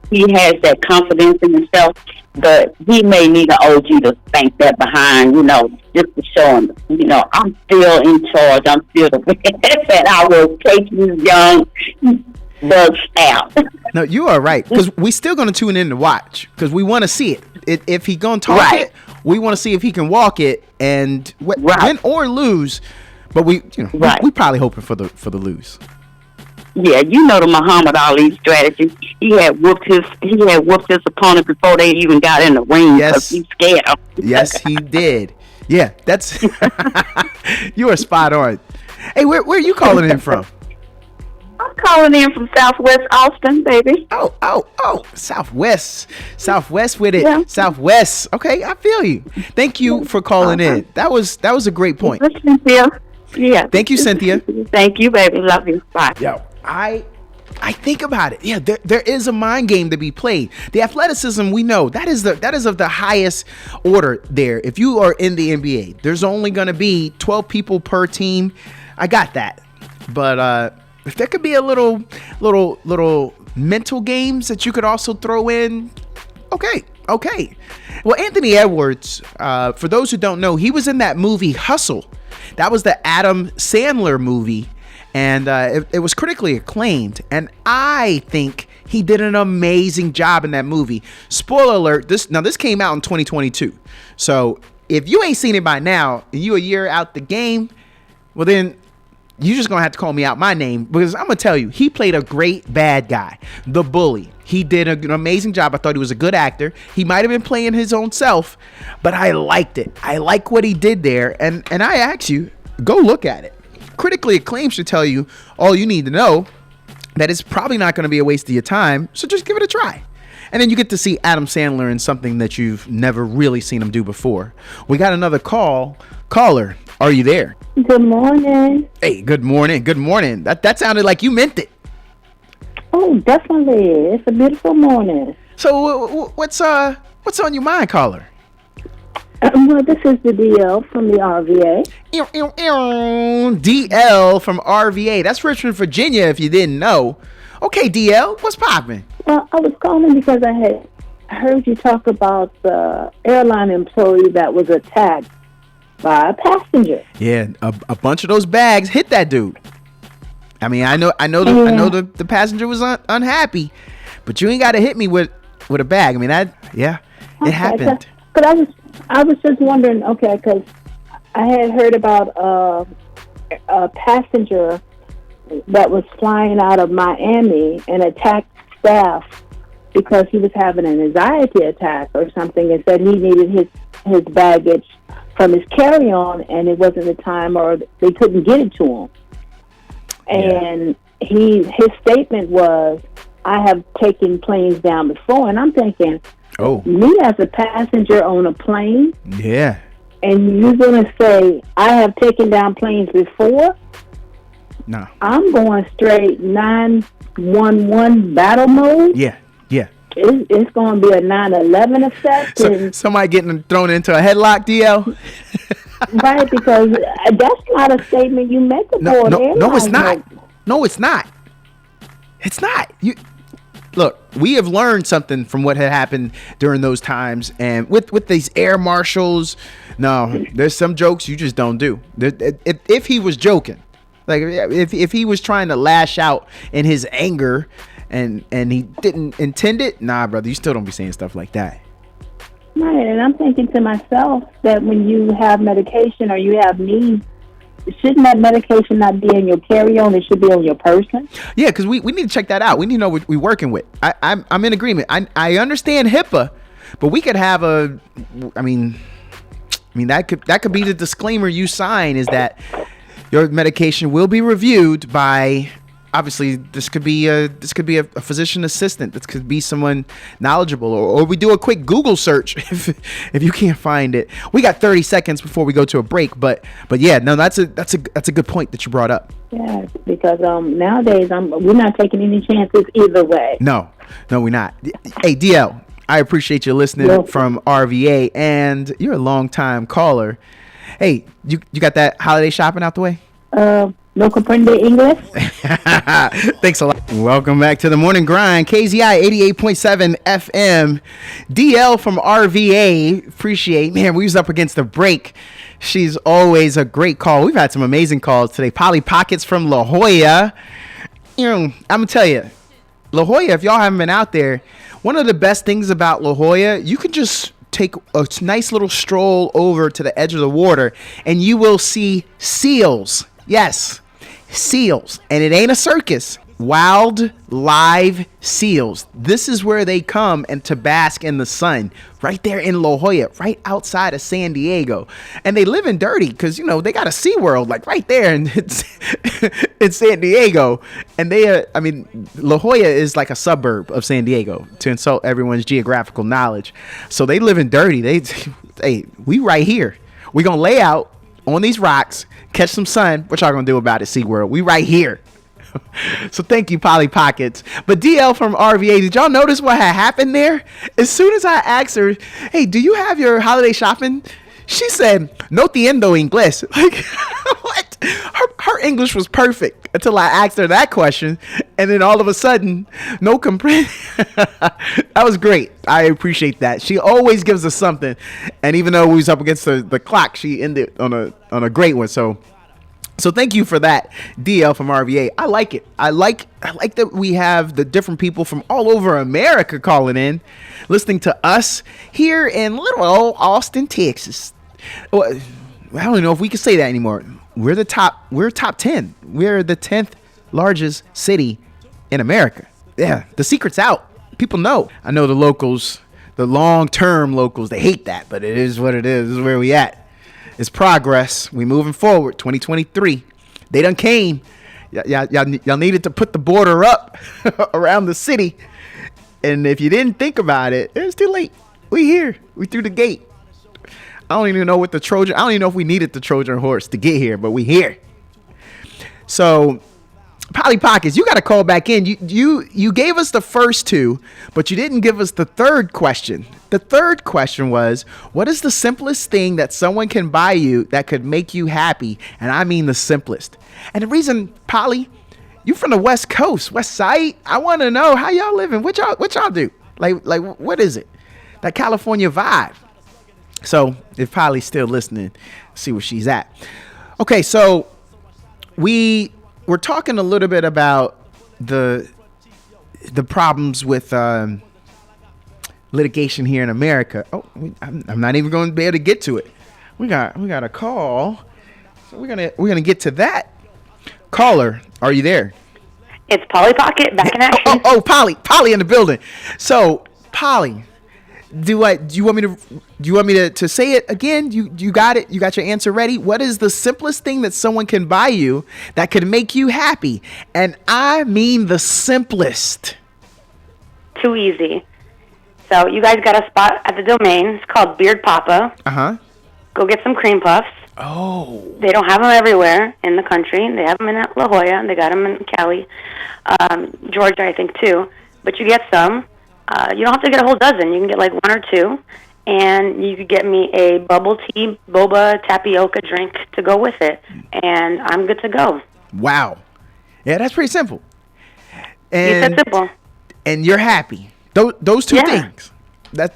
he has that confidence in himself. But he may need an OG to spank that behind, you know, just to show him, you know, I'm still in charge. I'm still the man that I will take these young bugs out. No, you are right, because we still going to tune in to watch, because we want to see it. If he going to talk it, we want to see if he can walk it and win or lose. But we probably hoping for the lose. Yeah, you know the Muhammad Ali strategy. He had whooped his opponent before they even got in the ring because he scared him. Yes, he did. Yeah, that's you are spot on. Hey, where are you calling in from? I'm calling in from Southwest Austin, baby. Oh, Southwest with it. Yeah. Southwest. Okay, I feel you. Thank you for calling in. That was a great point. Cynthia. Yeah. Thank you, Cynthia. Thank you, baby. Love you. Bye. Yo, I think about it. Yeah, there is a mind game to be played. The athleticism, we know that is of the highest order there. If you are in the NBA, there's only going to be 12 people per team. I got that. But if there could be a little mental games that you could also throw in, okay. Well, Anthony Edwards, for those who don't know, he was in that movie Hustle. That was the Adam Sandler movie. And it was critically acclaimed. And I think he did an amazing job in that movie. Spoiler alert, this came out in 2022. So if you ain't seen it by now, and you a year out the game, well then you just gonna have to call me out my name, because I'm gonna tell you, he played a great bad guy, the bully. He did an amazing job. I thought he was a good actor. He might have been playing his own self, but I liked it. I like what he did there, and I ask you, go look at it. Critically acclaimed should tell you all you need to know, that it's probably not going to be a waste of your time, so just give it a try. And then you get to see Adam Sandler in something that you've never really seen him do before. We got another caller. Are you there? Good morning. Hey, good morning. Good morning. That sounded like you meant it. Oh, definitely. It's a beautiful morning. So what's on your mind, caller? Well, this is the DL from the RVA. DL from RVA. That's Richmond, Virginia, if you didn't know. Okay, DL, what's poppin'? Well, I was calling because I had heard you talk about the airline employee that was attacked by a passenger. Yeah, a bunch of those bags hit that dude. I mean, I know the passenger was unhappy, but you ain't got to hit me with a bag. I mean, it happened. But I was just wondering, okay, because I had heard about a passenger that was flying out of Miami and attacked staff because he was having an anxiety attack or something, and said he needed his baggage from his carry-on, and it wasn't the time, or they couldn't get it to him. And his statement was, "I have taken planes down before," and I'm thinking, oh, me as a passenger on a plane, yeah, and you're gonna say I have taken down planes before? No, I'm going straight 911 battle mode. Yeah. It's going to be a 9/11 effect. So, somebody getting thrown into a headlock, DL? Right, because that's not a statement you make aboard. No, it's not. No, it's not. It's not. Look, we have learned something from what had happened during those times, and with these air marshals, no, there's some jokes you just don't do. If he was joking, like if he was trying to lash out in his anger, and he didn't intend it, nah, brother, you still don't be saying stuff like that. Right, and I'm thinking to myself that when you have medication or you have needs, shouldn't that medication not be in your carry-on? It should be on your person. Yeah, because we need to check that out. We need to know what we're working with. I'm in agreement. I understand HIPAA, but we could have I mean that could be the disclaimer you sign, is that your medication will be reviewed by. Obviously, this could be a physician assistant. This could be someone knowledgeable, or we do a quick Google search if you can't find it. We got 30 seconds before we go to a break, but yeah, no, that's a good point that you brought up. Yeah, because nowadays we're not taking any chances either way. No, we're not. Hey, DL, I appreciate you listening from RVA, and you're a long time caller. Hey, you got that holiday shopping out the way? No comprende English. Thanks a lot. Welcome back to the Morning Grind, KZI 88.7 FM. DL from RVA. Appreciate, man, we was up against the break. She's always a great call. We've had some amazing calls today. Polly Pockets from La Jolla. I'm gonna tell you, La Jolla, if y'all haven't been out there, one of the best things about La Jolla, you can just take a nice little stroll over to the edge of the water and you will see seals. Yes, seals. And it ain't a circus. Wild, live seals. This is where they come and to bask in the sun. Right there in La Jolla, right outside of San Diego. And they live in dirty because, they got a SeaWorld like right there in San Diego. And La Jolla is like a suburb of San Diego, to insult everyone's geographical knowledge. So they live in dirty. Hey, we right here. We gonna lay out on these rocks, catch some sun. What y'all gonna do about it, SeaWorld? We right here. So thank you, Polly Pockets. But DL from RVA, did y'all notice what had happened there? As soon as I asked her, hey, do you have your holiday shopping? She said, no entiendo inglés. Like, what? Her English was perfect until I asked her that question. And then all of a sudden, no comprende. That was great. I appreciate that. She always gives us something. And even though we was up against the clock, she ended on a great one. So thank you for that, DL from RVA. I like it. I like that we have the different people from all over America calling in, listening to us here in little old Austin, Texas. Well, I don't know if we can say that anymore. we're top 10. We're the 10th largest city in America. Yeah, the secret's out. People know. I know the locals, the long-term locals, they hate that, but it is what it is. This is where we at. It's progress. We moving forward. 2023. They done came. Y'all needed to put the border up around the city. And if you didn't think about it, it's too late. We here. We through the gate. I don't even know what I don't even know if we needed the Trojan horse to get here, but we here. So, Polly Pockets, you got to call back in. You gave us the first two, but you didn't give us the third question. The third question was, what is the simplest thing that someone can buy you that could make you happy? And I mean the simplest. And the reason, Polly, you from the West Coast, West Side, I want to know how y'all living. What y'all do? Like what is it? That California vibe. So if Polly's still listening, see where she's at. Okay, so we're talking a little bit about the problems with litigation here in America. Oh, I'm not even going to be able to get to it. We got a call, so we're gonna get to that. Caller, are you there? It's Polly Pocket back in action. Oh, Polly in the building. So, Polly, do you want me to say it again? You got it? You got your answer ready? What is the simplest thing that someone can buy you that could make you happy? And I mean the simplest. Too easy. So you guys got a spot at the Domain. It's called Beard Papa. Uh-huh. Go get some cream puffs. Oh. They don't have them everywhere in the country. They have them in La Jolla, and they got them in Cali, Georgia, I think, too. But you get some. You don't have to get a whole dozen. You can get like one or two, and you could get me a bubble tea, boba, tapioca drink to go with it, and I'm good to go. Wow. Yeah, that's pretty simple. And You said simple. And you're happy. Those two things.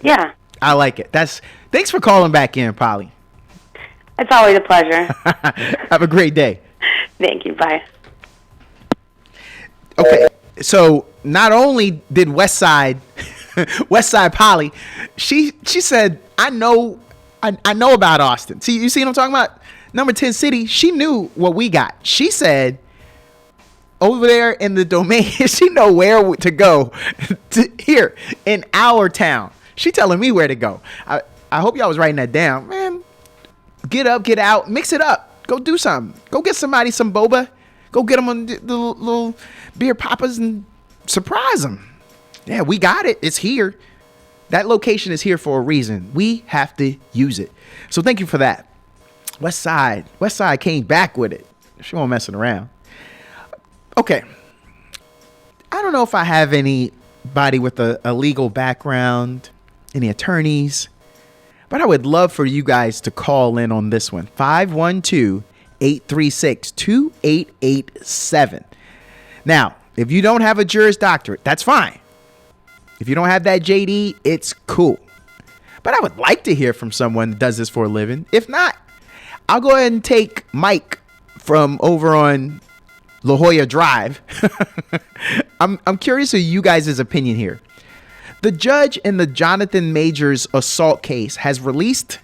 Yeah. I like it. Thanks for calling back in, Polly. It's always a pleasure. Have a great day. Thank you. Bye. Okay, so not only did Westside Polly, she said, I know about Austin. See, you see what I'm talking about? Number 10 city, she knew what we got. She said, over there in the Domain, she know where to go here in our town. She telling me where to go. I hope y'all was writing that down. Man, get up, get out, mix it up. Go do something. Go get somebody some boba. Go get them on the little beer poppers and surprise them. Yeah, we got it. It's here. That location is here for a reason. We have to use it. So thank you for that. Westside came back with it. She won't messing around. Okay. I don't know if I have anybody with a legal background, any attorneys, but I would love for you guys to call in on this one. 512-836-2887. Now, if you don't have a Juris Doctorate, that's fine. If you don't have that JD, it's cool. But I would like to hear from someone that does this for a living. If not, I'll go ahead and take Mike from over on La Jolla Drive. I'm curious of you guys' opinion here. The judge in the Johnathan Majors assault case has released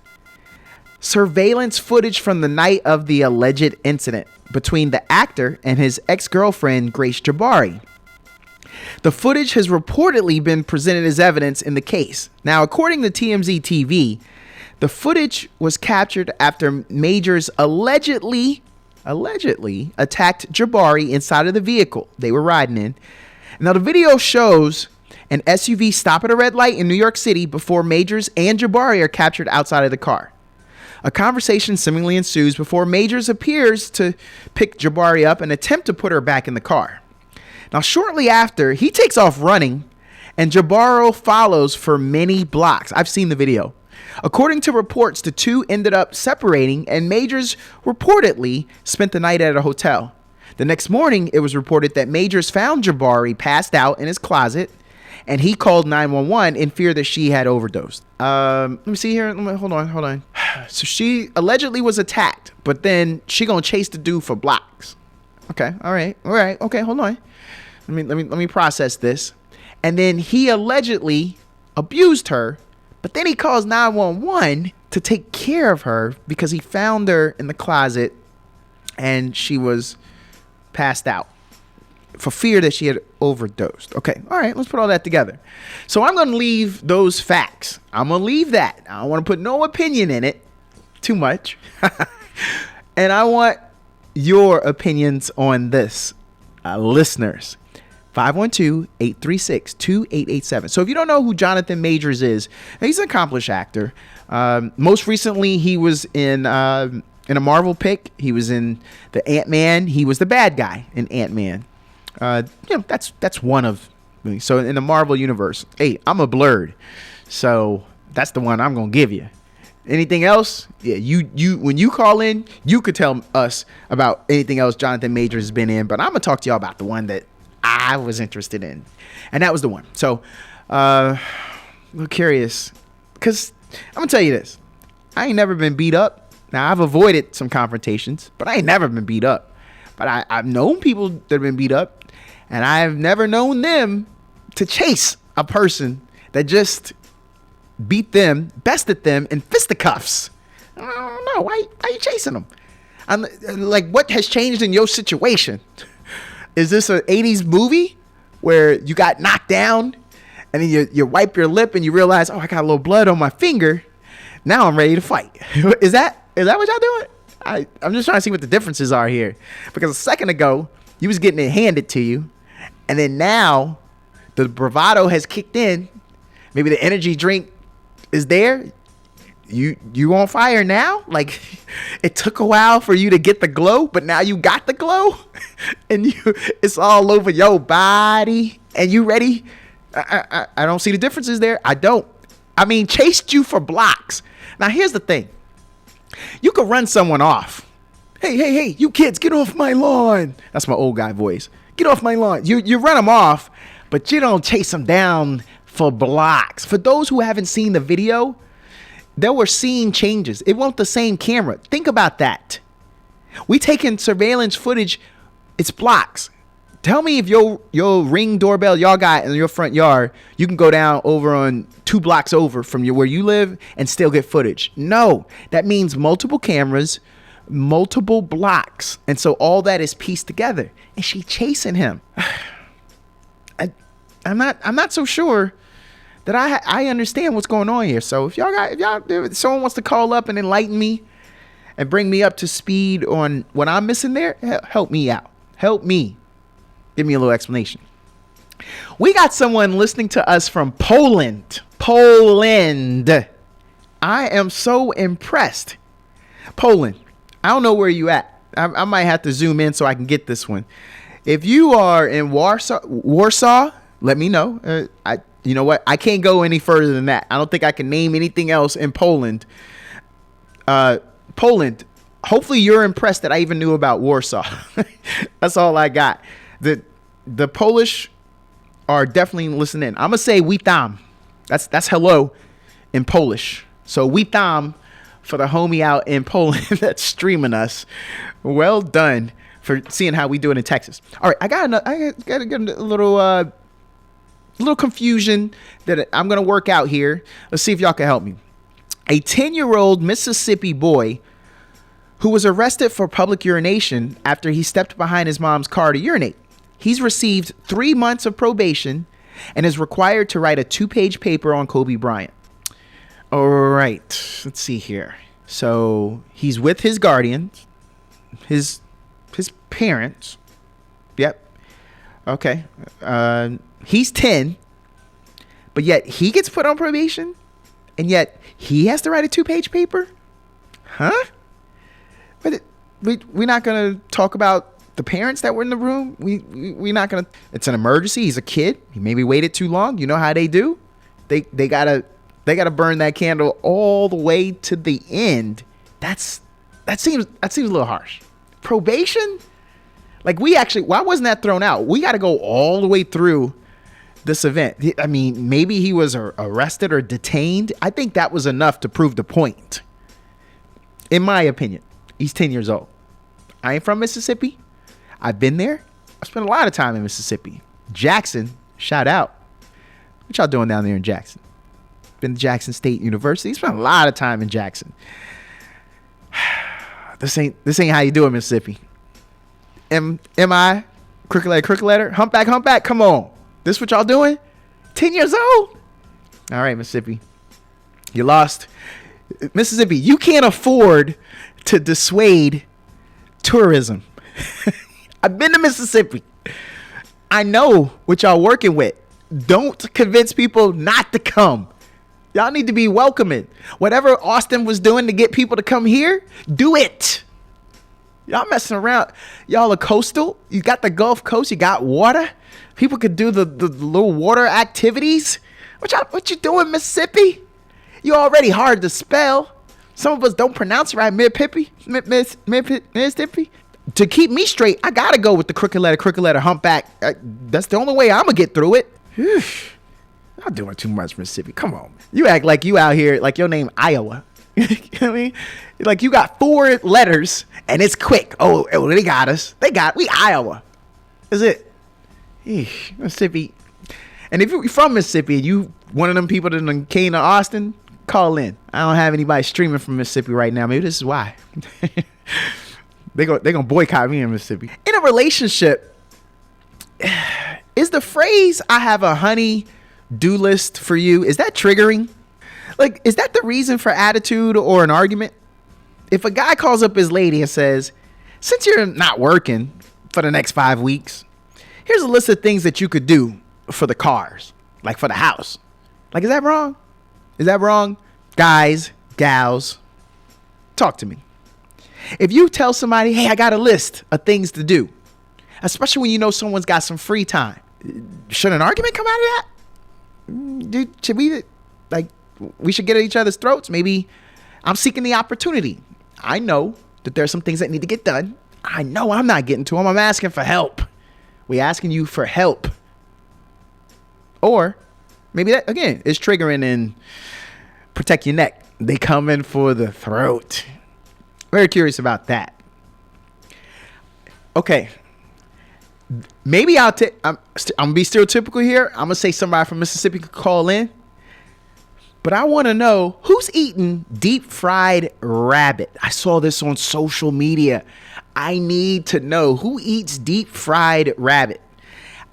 surveillance footage from the night of the alleged incident between the actor and his ex-girlfriend, Grace Jabari. The footage has reportedly been presented as evidence in the case. Now, according to TMZ TV, the footage was captured after Majors allegedly attacked Jabari inside of the vehicle they were riding in. Now, the video shows an SUV stop at a red light in New York City before Majors and Jabari are captured outside of the car. A conversation seemingly ensues before Majors appears to pick Jabari up and attempt to put her back in the car. Now, shortly after, he takes off running, and Jabari follows for many blocks. I've seen the video. According to reports, the two ended up separating, and Majors reportedly spent the night at a hotel. The next morning, it was reported that Majors found Jabari passed out in his closet, and he called 911 in fear that she had overdosed. Let me see here. Hold on. So she allegedly was attacked, but then she gonna chase the dude for blocks. Okay, all right. Okay, hold on. Let me process this. And then he allegedly abused her, but then he calls 911 to take care of her because he found her in the closet and she was passed out for fear that she had overdosed. Okay, all right, let's put all that together. So I'm going to leave those facts. I'm going to leave that. I don't want to put no opinion in it too much. And I want your opinions on this, listeners. 512-836-2887. So if you don't know who Johnathan Majors is, he's an accomplished actor. Most recently, he was in a Marvel pick. He was in the Ant-Man. He was the bad guy in Ant-Man. That's one of me. So in the Marvel universe, hey, I'm a blurred. So that's the one I'm gonna give you. Anything else? Yeah, you when you call in, you could tell us about anything else Johnathan Majors has been in. But I'm gonna talk to y'all about the one that I was interested in, and that was the one. So I'm curious, because I'm gonna tell you this: I ain't never been beat up. Now I've avoided some confrontations, but I ain't never been beat up. But I've known people that have been beat up. And I've never known them to chase a person that just beat them, bested them in fisticuffs. I don't know. Why are you chasing them? I'm like, what has changed in your situation? Is this an 80s movie where you got knocked down and then you wipe your lip and you realize, oh, I got a little blood on my finger. Now I'm ready to fight. Is that what y'all doing? I'm just trying to see what the differences are here. Because a second ago, you was getting it handed to you. And then now the bravado has kicked in. Maybe the energy drink is there. You on fire now? Like, it took a while for you to get the glow, but now you got the glow and it's all over your body and you ready. I don't see the differences there. I don't. I mean, chased you for blocks. Now, here's the thing. You could run someone off. Hey, you kids, get off my lawn. That's my old guy voice. Get off my lawn. You run them off, but you don't chase them down for blocks. For those who haven't seen the video, there were scene changes. It wasn't the same camera. Think about that. We taking surveillance footage. It's blocks. Tell me if your Ring doorbell y'all got in your front yard, you can go down over on 2 blocks over from where you live and still get footage. No, that means multiple cameras, multiple blocks, and so all that is pieced together. And she chasing him. I'm not so sure that I understand what's going on here. So if someone wants to call up and enlighten me and bring me up to speed on what I'm missing there, help me out. Help me. Give me a little explanation. We got someone listening to us from Poland. I am so impressed. Poland. I don't know where you at. I might have to zoom in so I can get this one. If you are in Warsaw, let me know. You know what? I can't go any further than that. I don't think I can name anything else in Poland. Poland. Hopefully you're impressed that I even knew about Warsaw. That's all I got. The Polish are definitely listening. I'm gonna say witam. That's hello in Polish. So witam for the homie out in Poland that's streaming us. Well done for seeing how we do it in Texas. All right, I got a little confusion that I'm gonna work out here. Let's see if y'all can help me. A 10-year-old Mississippi boy who was arrested for public urination after he stepped behind his mom's car to urinate. He's received 3 months of probation and is required to write a 2-page paper on Kobe Bryant. All right, let's see here. So he's with his guardians, his parents. Yep. Okay. He's 10, but yet he gets put on probation, and yet he has to write a 2-page paper? Huh? But we're not going to talk about the parents that were in the room. We're not going to. It's an emergency. He's a kid. He maybe waited too long. You know how they do. They gotta burn that candle all the way to the end. That seems a little harsh. Probation? Like, why wasn't that thrown out? We got to go all the way through this event. I mean, maybe he was arrested or detained. I think that was enough to prove the point. In my opinion, he's 10 years old. I ain't from Mississippi. I've been there. I spent a lot of time in Mississippi. Jackson, shout out. What y'all doing down there in Jackson? Been to Jackson State University. Spent a lot of time in Jackson. This ain't how you do it, Mississippi. M-I, crooked letter, humpback, come on. This what y'all doing? 10 years old? All right, Mississippi. You lost. Mississippi, you can't afford to dissuade tourism. I've been to Mississippi. I know what y'all working with. Don't convince people not to come. Y'all need to be welcoming. Whatever Austin was doing to get people to come here, do it. Y'all messing around. Y'all are coastal. You got the Gulf Coast. You got water. People could do the little water activities. What you doing, Mississippi? You already hard to spell. Some of us don't pronounce it right. Mississippi. To keep me straight, I gotta go with the crooked letter, humpback. That's the only way I'm gonna get through it. Not doing too much, Mississippi. Come on. You act like you out here, like your name Iowa. You know what I mean? Like you got 4 letters and it's quick. Oh, they got us. We Iowa. Is it? Mississippi. And if you're from Mississippi and you one of them people that came to Austin, call in. I don't have anybody streaming from Mississippi right now. Maybe this is why. They gonna boycott me in Mississippi. In a relationship, is the phrase "I have a honey-do list for you" is that triggering? Like, is that the reason for attitude or an argument? If a guy calls up his lady and says, "Since you're not working for the next 5 weeks, here's a list of things that you could do for the cars, like for the house." Like, is that wrong? Is that wrong? Guys, gals, talk to me. If you tell somebody, "Hey, I got a list of things to do," especially when you know someone's got some free time, should an argument come out of that? Dude, should we should get at each other's throats? Maybe I'm seeking the opportunity. I know that there's some things that need to get done. I know I'm not getting to them. I'm asking for help. We asking you for help. Or maybe that, again, is triggering and protect your neck. They coming for the throat. Very curious about that. Okay. Maybe I'm going to be stereotypical here. I'm going to say somebody from Mississippi could call in. But I want to know who's eating deep fried rabbit. I saw this on social media. I need to know who eats deep fried rabbit.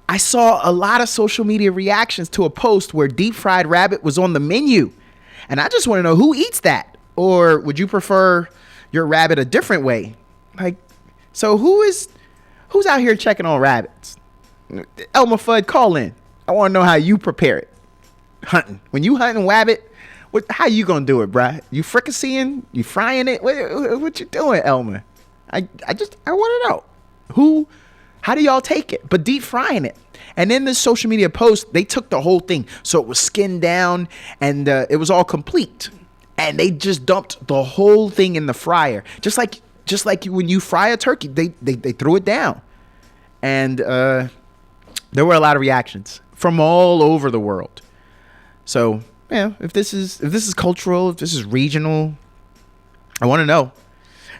I saw a lot of social media reactions to a post where deep fried rabbit was on the menu. And I just want to know who eats that. Or would you prefer your rabbit a different way? Like, so who's out here checking on rabbits? Elmer Fudd, call in. I want to know how you prepare it. Hunting. When you hunting rabbit, how you gonna do it, bruh? You fricasseeing? You frying it? What you doing, Elmer? I want to know how do y'all take it? But deep frying it. And in this social media post, they took the whole thing. So it was skinned down and it was all complete. And they just dumped the whole thing in the fryer. Just like when you fry a turkey, they threw it down. And there were a lot of reactions from all over the world. So, yeah, if this is cultural, if this is regional, I want to know.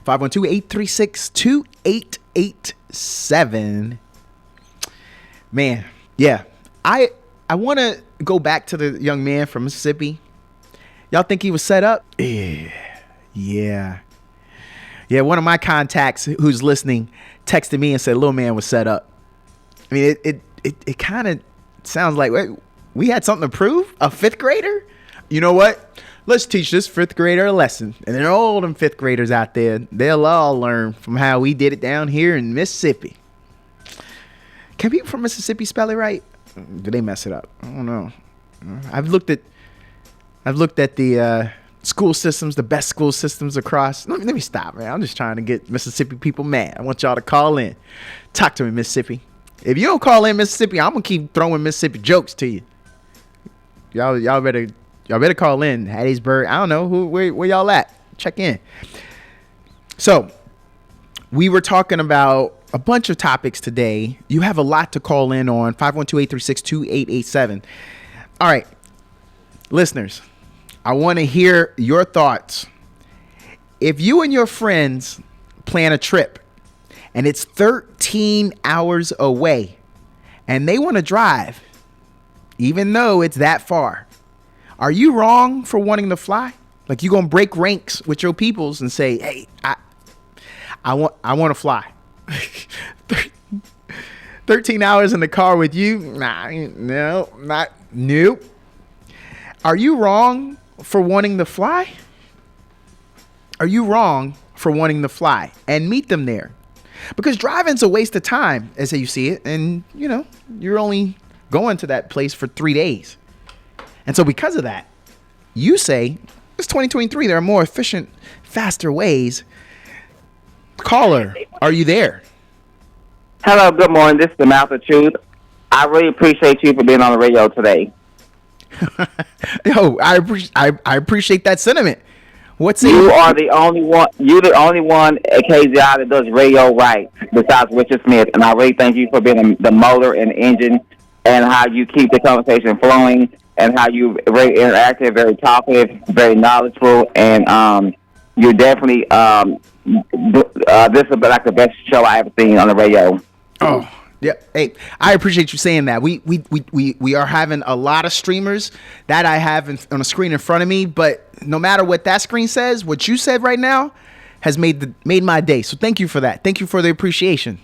512-836-2887. Man, yeah. I want to go back to the young man from Mississippi. Y'all think he was set up? Yeah. One of my contacts who's listening texted me and said, "Little man was set up." I mean, it kind of sounds like, wait, we had something to prove? A 5th grader? You know what? Let's teach this 5th grader a lesson. And then all them 5th graders out there, they'll all learn from how we did it down here in Mississippi. Can people from Mississippi spell it right? Do they mess it up? I don't know. I've looked at the school systems, the best school systems across. Let me stop, man. I'm just trying to get Mississippi people mad. I want y'all to call in. Talk to me, Mississippi. If you don't call in Mississippi, I'm gonna keep throwing Mississippi jokes to you. Y'all better call in. Hattiesburg. I don't know where y'all at. Check in. So we were talking about a bunch of topics today. You have a lot to call in on. 512-836-2887. All right, listeners, I want to hear your thoughts. If you and your friends plan a trip and it's 13 hours away and they want to drive, even though it's that far, are you wrong for wanting to fly? Like, you gonna break ranks with your peoples and say, "Hey, I want to fly." 13 hours in the car with you? Nope. Are you wrong for wanting to fly? Are you wrong for wanting to fly and meet them there? Because driving's a waste of time as you see it. And, you're only going to that place for 3 days. And so because of that, you say, it's 2023. There are more efficient, faster ways. Caller, are you there? Hello, good morning. This is the Mouth of Truth. I really appreciate you for being on the radio today. Yo, I appreciate that sentiment. You are the only one. You're the only one at KZI that does radio right, besides Richard Smith. And I really thank you for being the motor and engine, and how you keep the conversation flowing, and how you very interactive, very talkative, very knowledgeable, and you're definitely this is like the best show I ever seen on the radio. Oh. Yeah. Hey, I appreciate you saying that. We are having a lot of streamers that I have on a screen in front of me, but no matter what that screen says, what you said right now has made my day. So thank you for that. Thank you for the appreciation.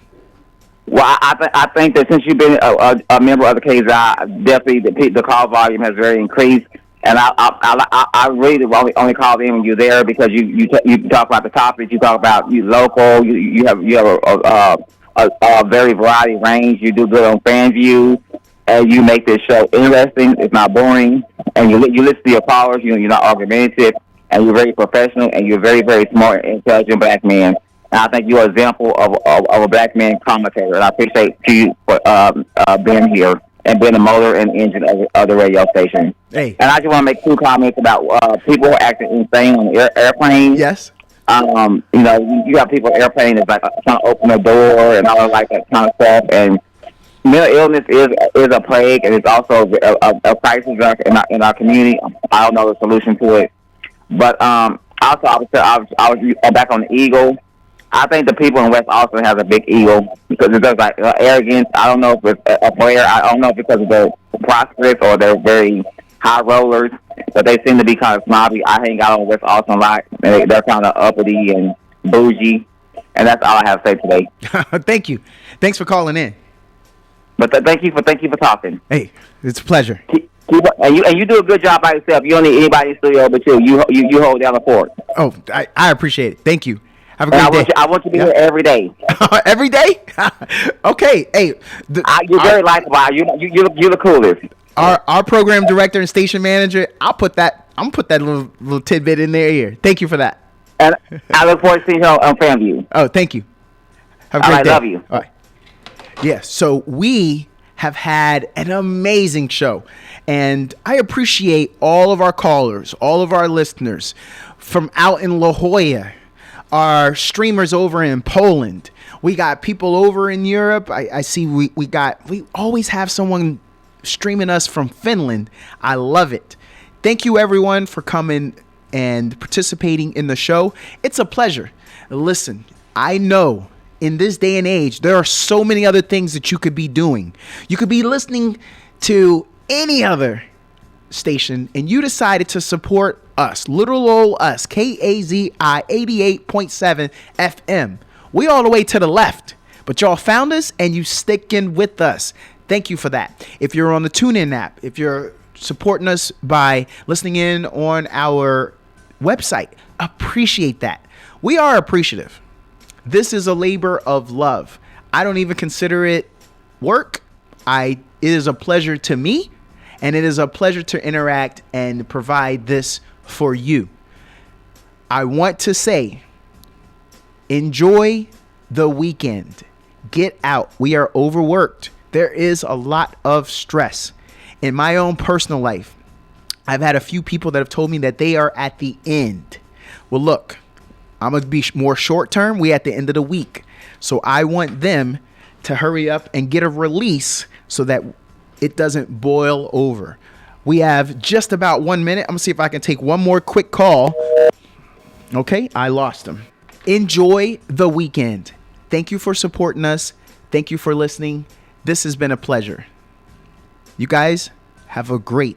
Well, I think that since you've been a member of the KZI, definitely the call volume has very increased. And I really only called in when you're there because you talk about the topics, you talk about you local, you have a very variety range. You do good on fan view, and you make this show interesting. It's not boring, and you listen to your callers. You're not argumentative, and you're very professional, and you're very, very smart and intelligent black man. And I think you're an example of a black man commentator. And I appreciate you for being here and being the motor and engine of the radio station. Hey. And I just want to make 2 comments about people acting insane on the airplane. Yes. You got people in airplane that's like trying to open the door and all like that kind of stuff. And mental illness is a plague, and it's also a crisis in our community. I don't know the solution to it, but also I was back on the Eagle. I think the people in West Austin has a big ego because it does like arrogance. I don't know if it's a player. I don't know if it's because of they're prosperous or they're very high rollers, but they seem to be kind of snobby. I hang out on West Austin a lot. They're kind of uppity and bougie, and that's all I have to say today. Thank you. Thanks for calling in. But thank you for talking. Hey, it's a pleasure. And you do a good job by yourself. You don't need anybody in the studio but you. You hold down the fort. Oh, I apprate it. Thank you. Have a great day. I want you to be here every day. Every day? Okay. Hey, you're very likable. You're the coolest. Our program director and station manager. I'm gonna put that little tidbit in their ear. Thank you for that. And I look forward to seeing you on FanView. Oh, thank you. Have a great day. I love you. All right. Yeah. So we have had an amazing show, and I appreciate all of our callers, all of our listeners from out in La Jolla. Our streamers over in Poland. We got people over in Europe. I see we always have someone streaming us from Finland. I love it. Thank you everyone for coming and participating in the show. It's a pleasure. Listen, I know in this day and age, there are so many other things that you could be doing. You could be listening to any other station, and you decided to support us, little old us, KAZI 88.7 FM. We all the way to the left, but y'all found us and you sticking with us. Thank you for that. If you're on the TuneIn app, if you're supporting us by listening in on our website, appreciate that. We are appreciative. This is a labor of love. I don't even consider it work. It is a pleasure to me, and it is a pleasure to interact and provide this for you. I want to say, enjoy the weekend. Get out. We are overworked. There is a lot of stress. In my own personal life, I've had a few people that have told me that they are at the end. Well, look, I'm going to be more short term. We at the end of the week. So I want them to hurry up and get a release so that it doesn't boil over. We have just about 1 minute. I'm going to see if I can take one more quick call. Okay, I lost him. Enjoy the weekend. Thank you for supporting us. Thank you for listening. This has been a pleasure. You guys have a great